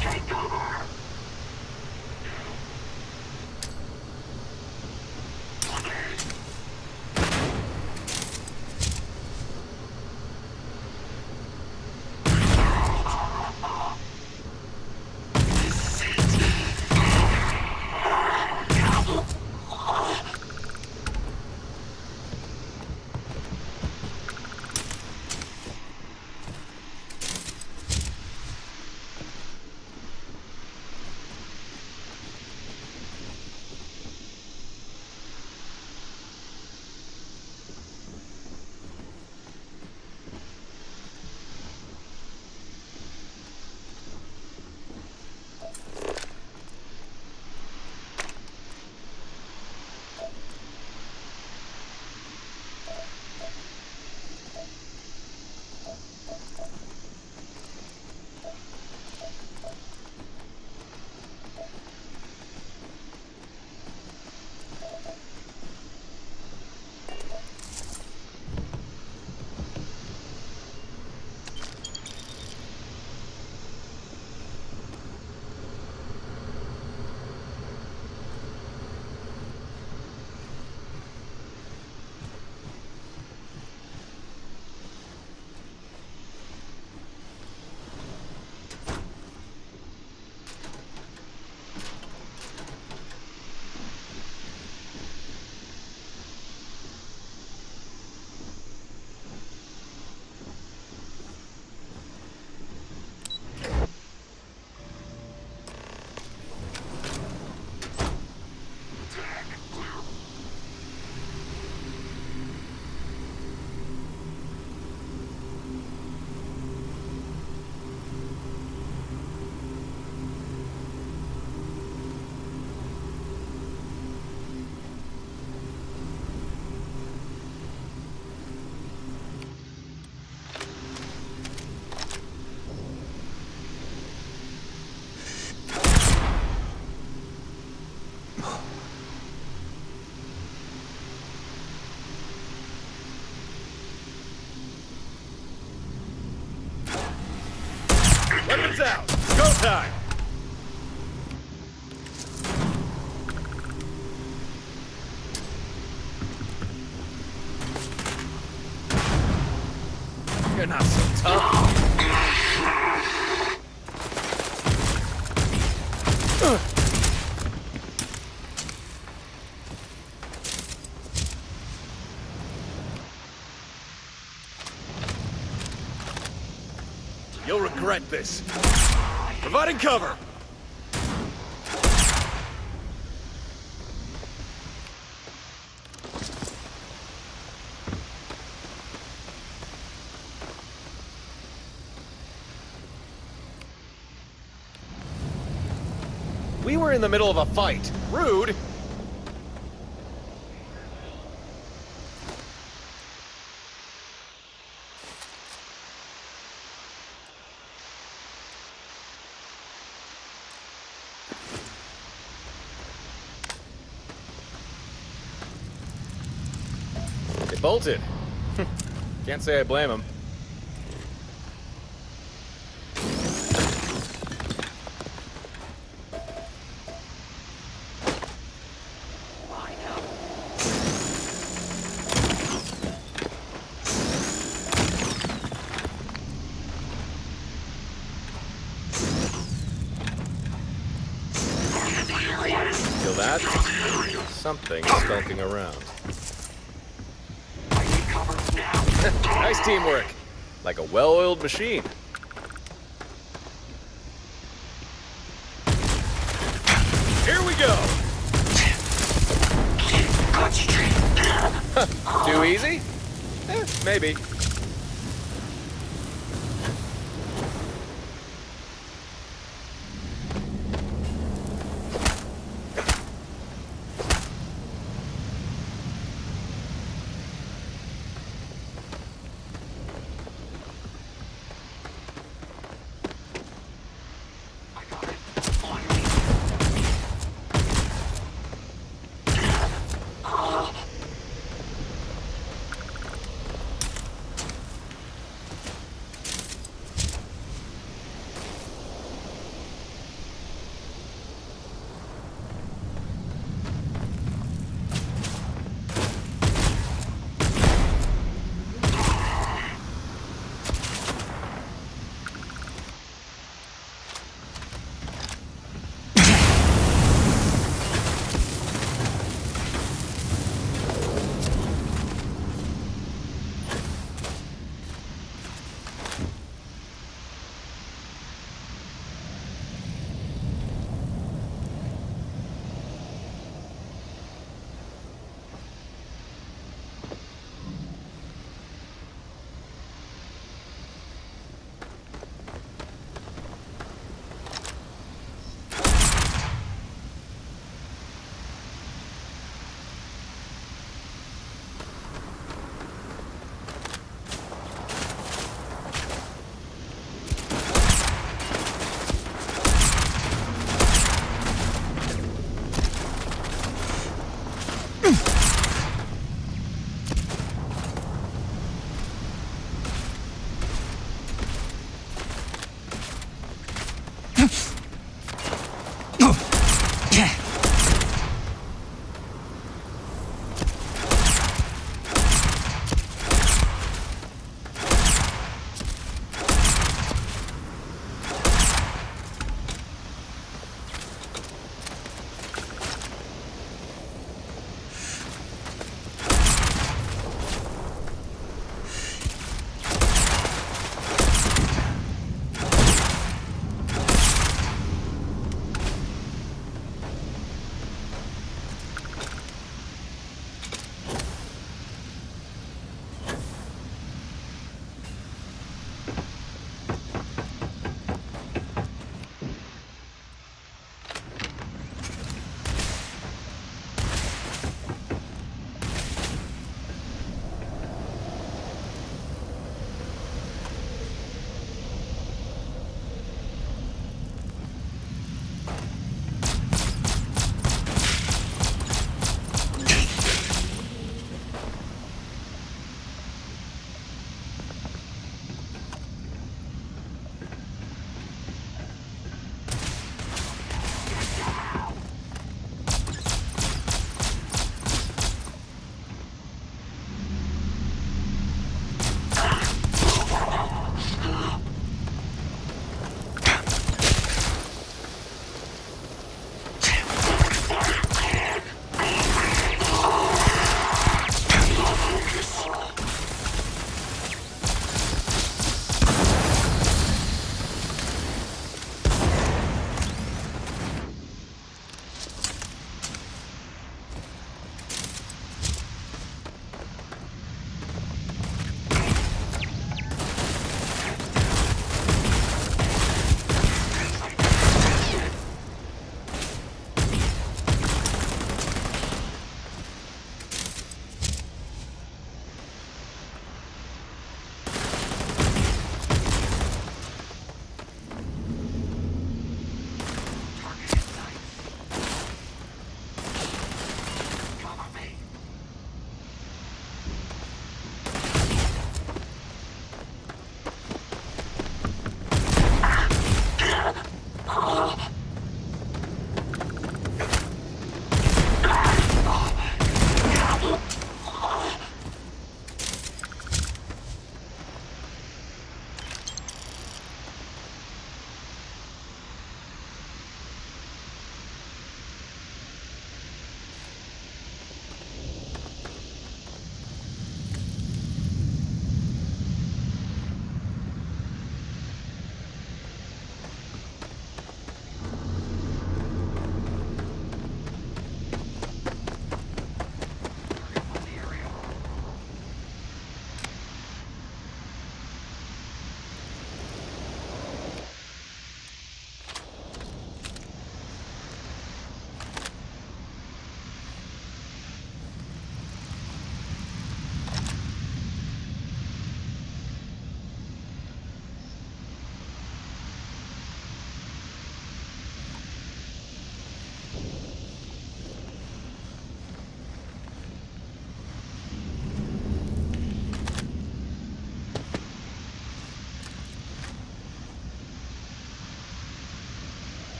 Take cover! Weapons out! Go time! You're not so tough. You'll regret this. Providing cover! We were in the middle of a fight. Rude! They bolted. Can't say I blame them. Feel that? Something skulking around. Nice teamwork. Like a well-oiled machine. Here we go! Too easy? Maybe.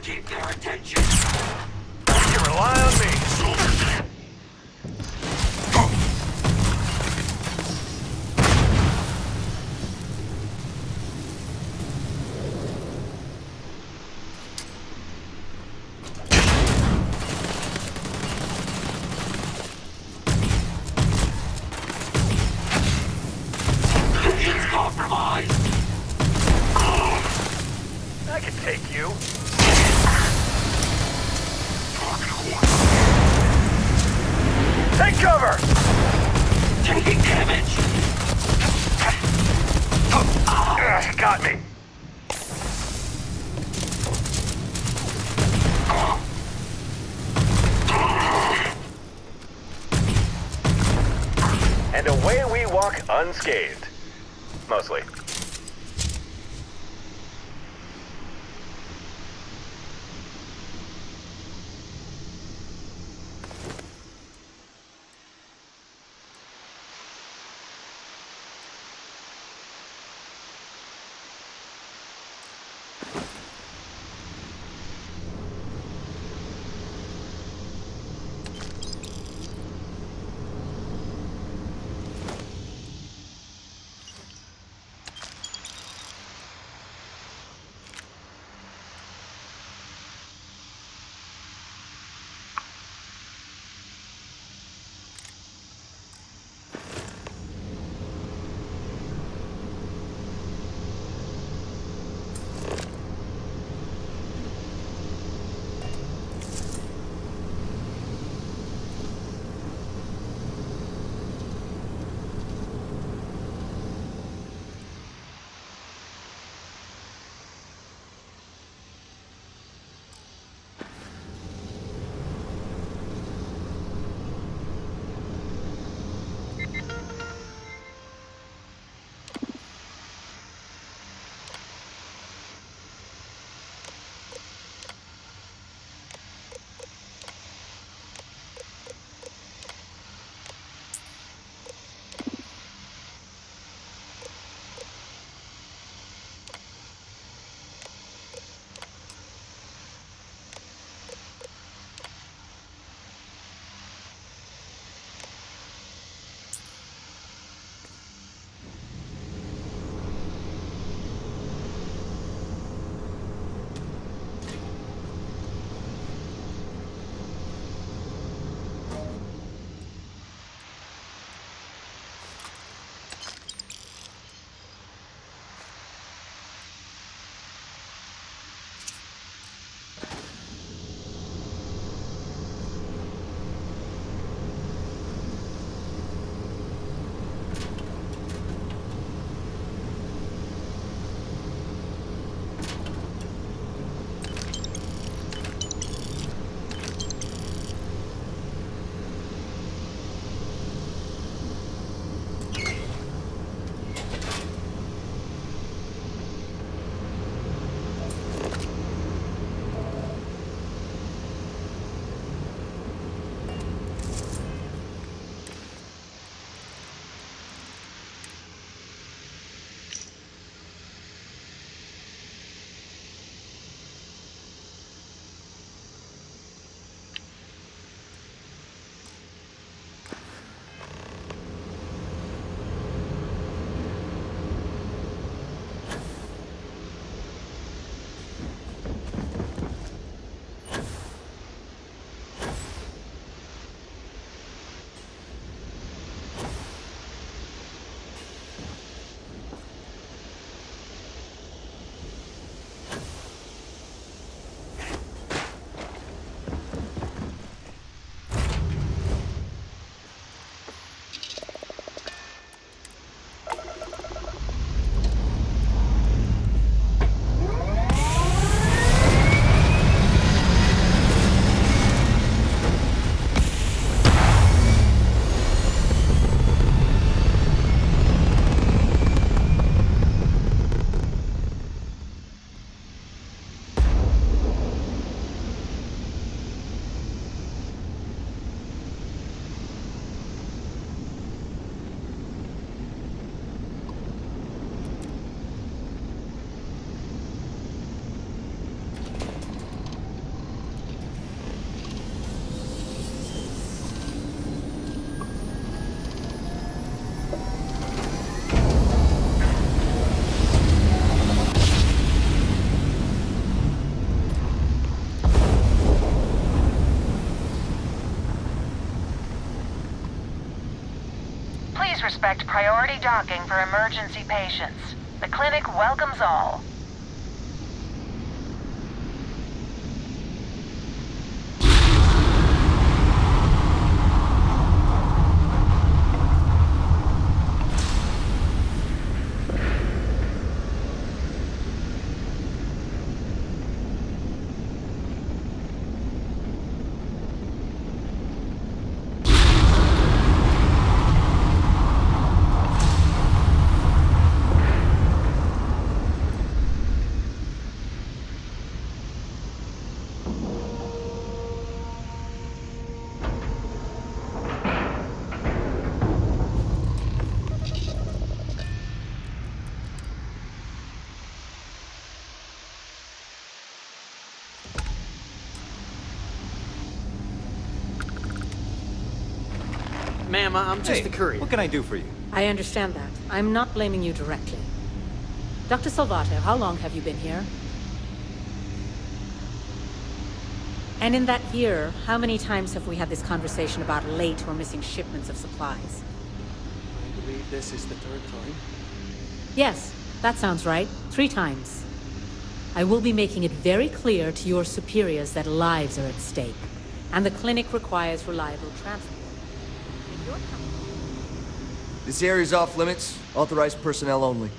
keep their attention. You can rely on me. It's compromised. I can take you. Take cover! Taking damage. Got me. And away we walk unscathed. Mostly. expect priority docking for emergency patients. The clinic welcomes all. Ma'am, I'm just a courier. What can I do for you? I understand that. I'm not blaming you directly. Dr. Salvato, how long have you been here? And in that year, how many times have we had this conversation about late or missing shipments of supplies? I believe this is the third time. Yes, that sounds right. 3 times. I will be making it very clear to your superiors that lives are at stake, and the clinic requires reliable transport. This area's off limits. Authorized personnel only.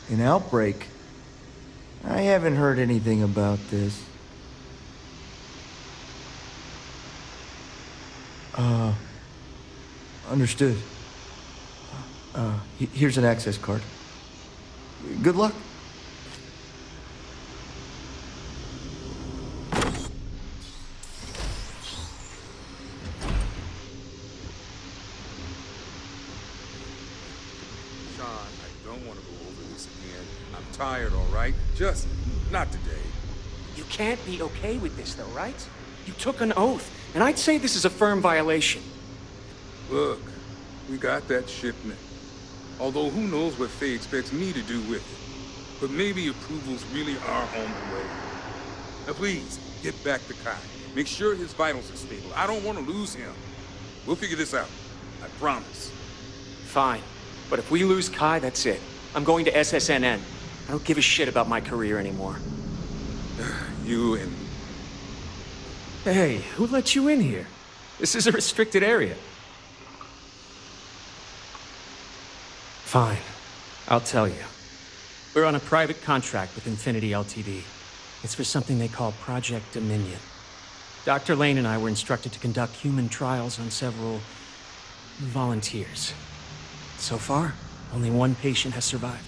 An outbreak? I haven't heard anything about this. Understood. Here's an access card. Good luck. Tired, all right? Just not today. You can't be okay with this, though, right? You took an oath, and I'd say this is a firm violation. Look, we got that shipment. Although who knows what Faye expects me to do with it. But maybe approvals really are on the way. Now please, get back to Kai. Make sure his vitals are stable. I don't want to lose him. We'll figure this out. I promise. Fine. But if we lose Kai, that's it. I'm going to SSNN. I don't give a shit about my career anymore. You and... Hey, who let you in here? This is a restricted area. Fine. I'll tell you. We're on a private contract with Infinity Ltd. It's for something they call Project Dominion. Dr. Lane and I were instructed to conduct human trials on several volunteers. So far, only 1 patient has survived.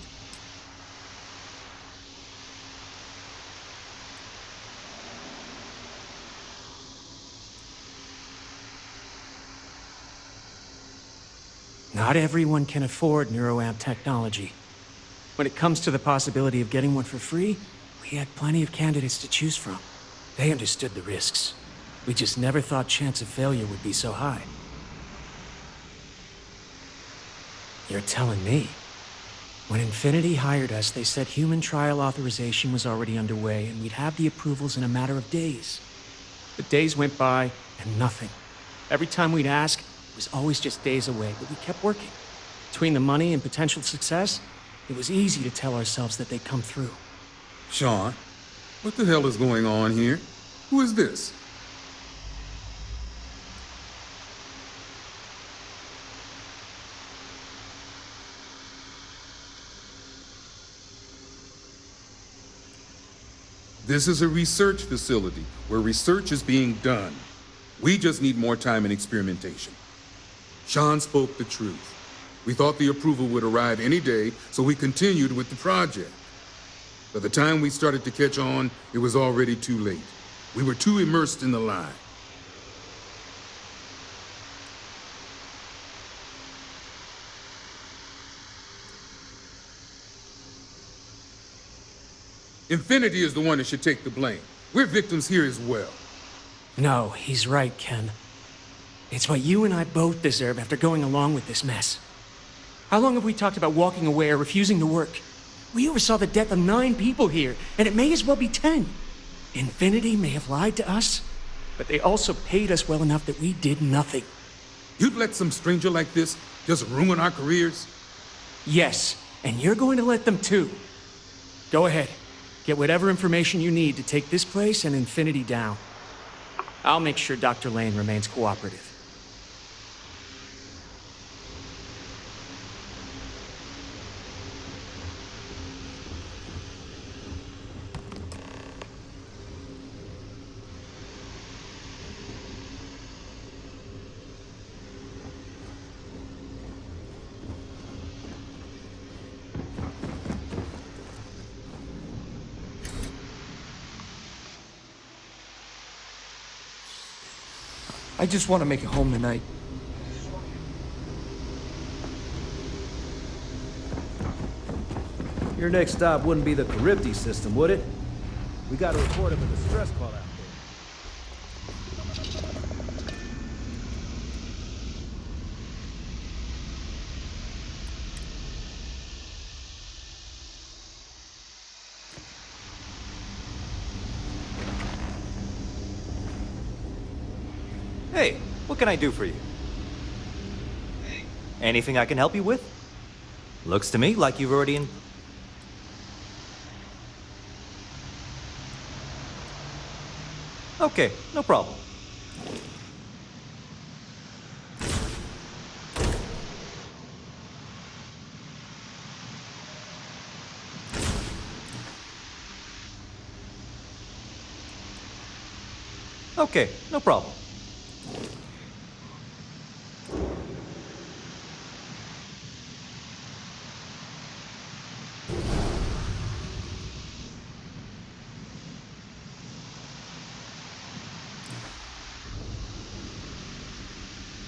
Not everyone can afford neuroamp technology. When it comes to the possibility of getting one for free, we had plenty of candidates to choose from. They understood the risks. We just never thought chance of failure would be so high. You're telling me? When Infinity hired us, they said human trial authorization was already underway and we'd have the approvals in a matter of days. But days went by and nothing. Every time we'd ask, it was always just days away, but we kept working. Between the money and potential success, it was easy to tell ourselves that they'd come through. Sean, what the hell is going on here? Who is this? This is a research facility where research is being done. We just need more time and experimentation. Sean spoke the truth. We thought the approval would arrive any day, so we continued with the project. By the time we started to catch on, it was already too late. We were too immersed in the lie. Infinity is the one that should take the blame. We're victims here as well. No, he's right, Ken. It's what you and I both deserve after going along with this mess. How long have we talked about walking away or refusing to work? We oversaw the death of 9 people here, and it may as well be 10. Infinity may have lied to us, but they also paid us well enough that we did nothing. You'd let some stranger like this just ruin our careers? Yes, and you're going to let them too. Go ahead. Get whatever information you need to take this place and Infinity down. I'll make sure Dr. Lane remains cooperative. I just want to make it home tonight. Your next stop wouldn't be the Charybdis system, would it? We got a report of a distress call out Hey, what can I do for you? Anything I can help you with? Looks to me like you've already Okay, no problem. Okay, no problem.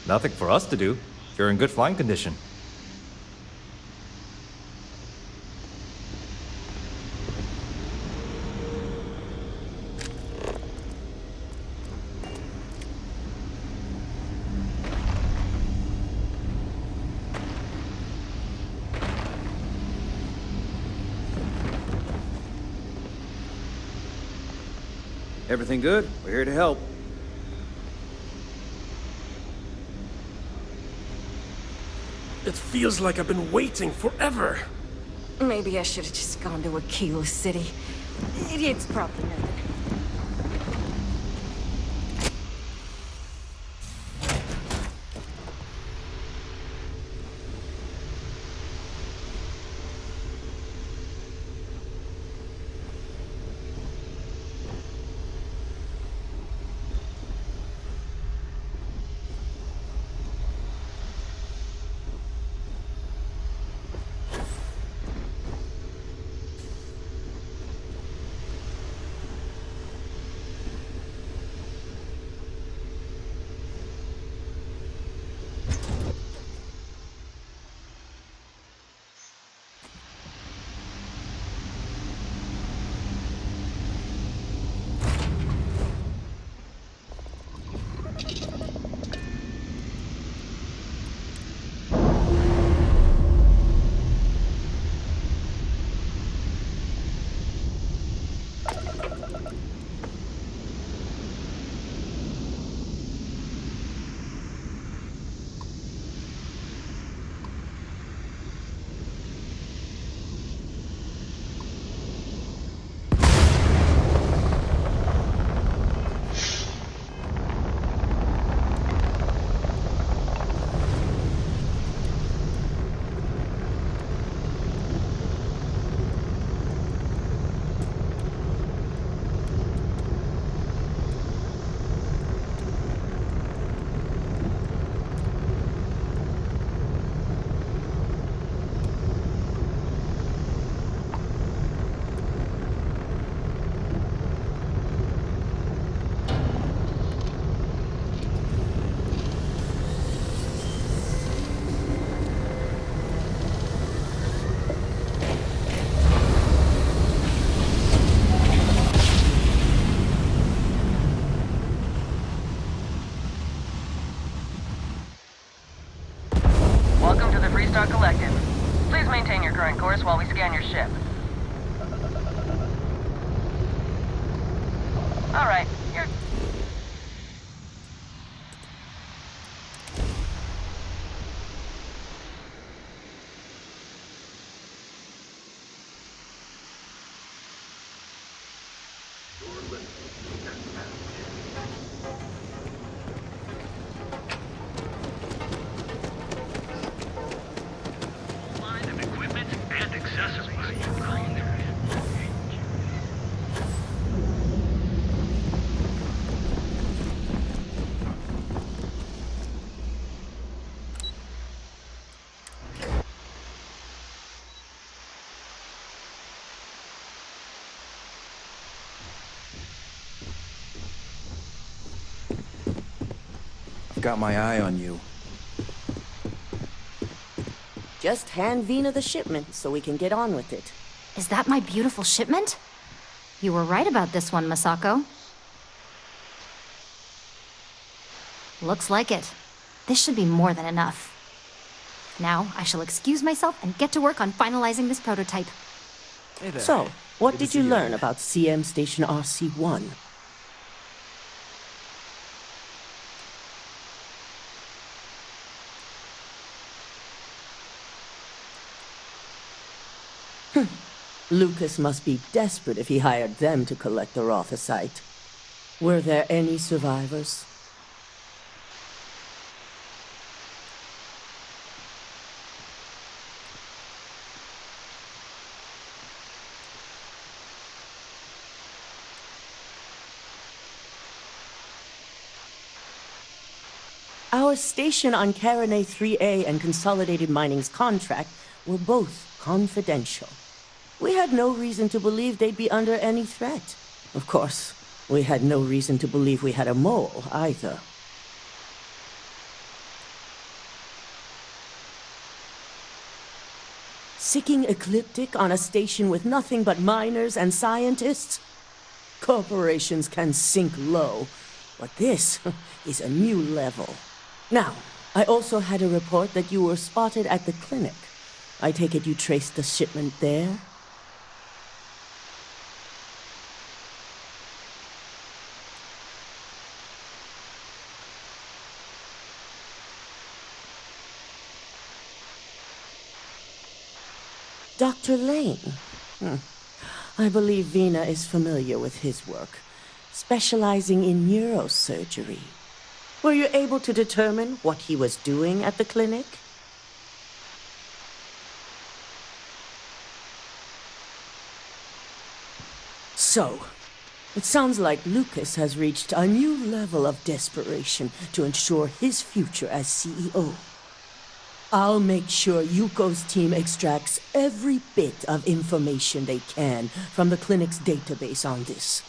Nothing for us to do. You're in good flying condition. Everything good? We're here to help. It feels like I've been waiting forever. Maybe I should have just gone to a keyless city. It's probably nothing. Collective. Please maintain your current course while we scan your ship. All right, you're... Line of equipment and accessories. I've got my eye on you. Just hand Vina the shipment so we can get on with it. Is that my beautiful shipment? You were right about this one, Masako. Looks like it. This should be more than enough. Now, I shall excuse myself and get to work on finalizing this prototype. Hey there. So, what Good to did you see learn about CM Station RC-1? Lucas must be desperate if he hired them to collect the Rothicite. Were there any survivors? Our station on Carone 3A and Consolidated Mining's contract were both confidential. We had no reason to believe they'd be under any threat. Of course, we had no reason to believe we had a mole, either. Sicking Ecliptic on a station with nothing but miners and scientists? Corporations can sink low, but this is a new level. Now, I also had a report that you were spotted at the clinic. I take it you traced the shipment there? Dr. Lane? I believe Vina is familiar with his work, specializing in neurosurgery. Were you able to determine what he was doing at the clinic? So, it sounds like Lucas has reached a new level of desperation to ensure his future as CEO. I'll make sure Yuko's team extracts every bit of information they can from the clinic's database on this.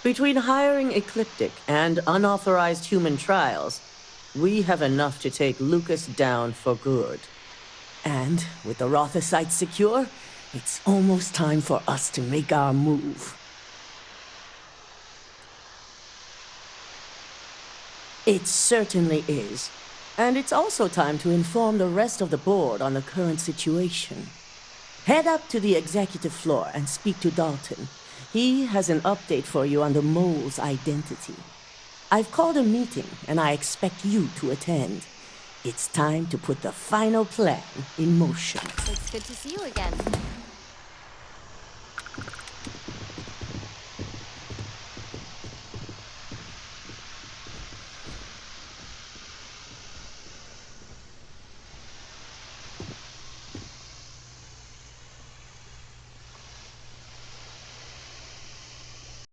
Between hiring Ecliptic and unauthorized human trials, we have enough to take Lucas down for good. And with the Rothicite secure, it's almost time for us to make our move. It certainly is. And it's also time to inform the rest of the board on the current situation. Head up to the executive floor and speak to Dalton. He has an update for you on the mole's identity. I've called a meeting, and I expect you to attend. It's time to put the final plan in motion. It's good to see you again.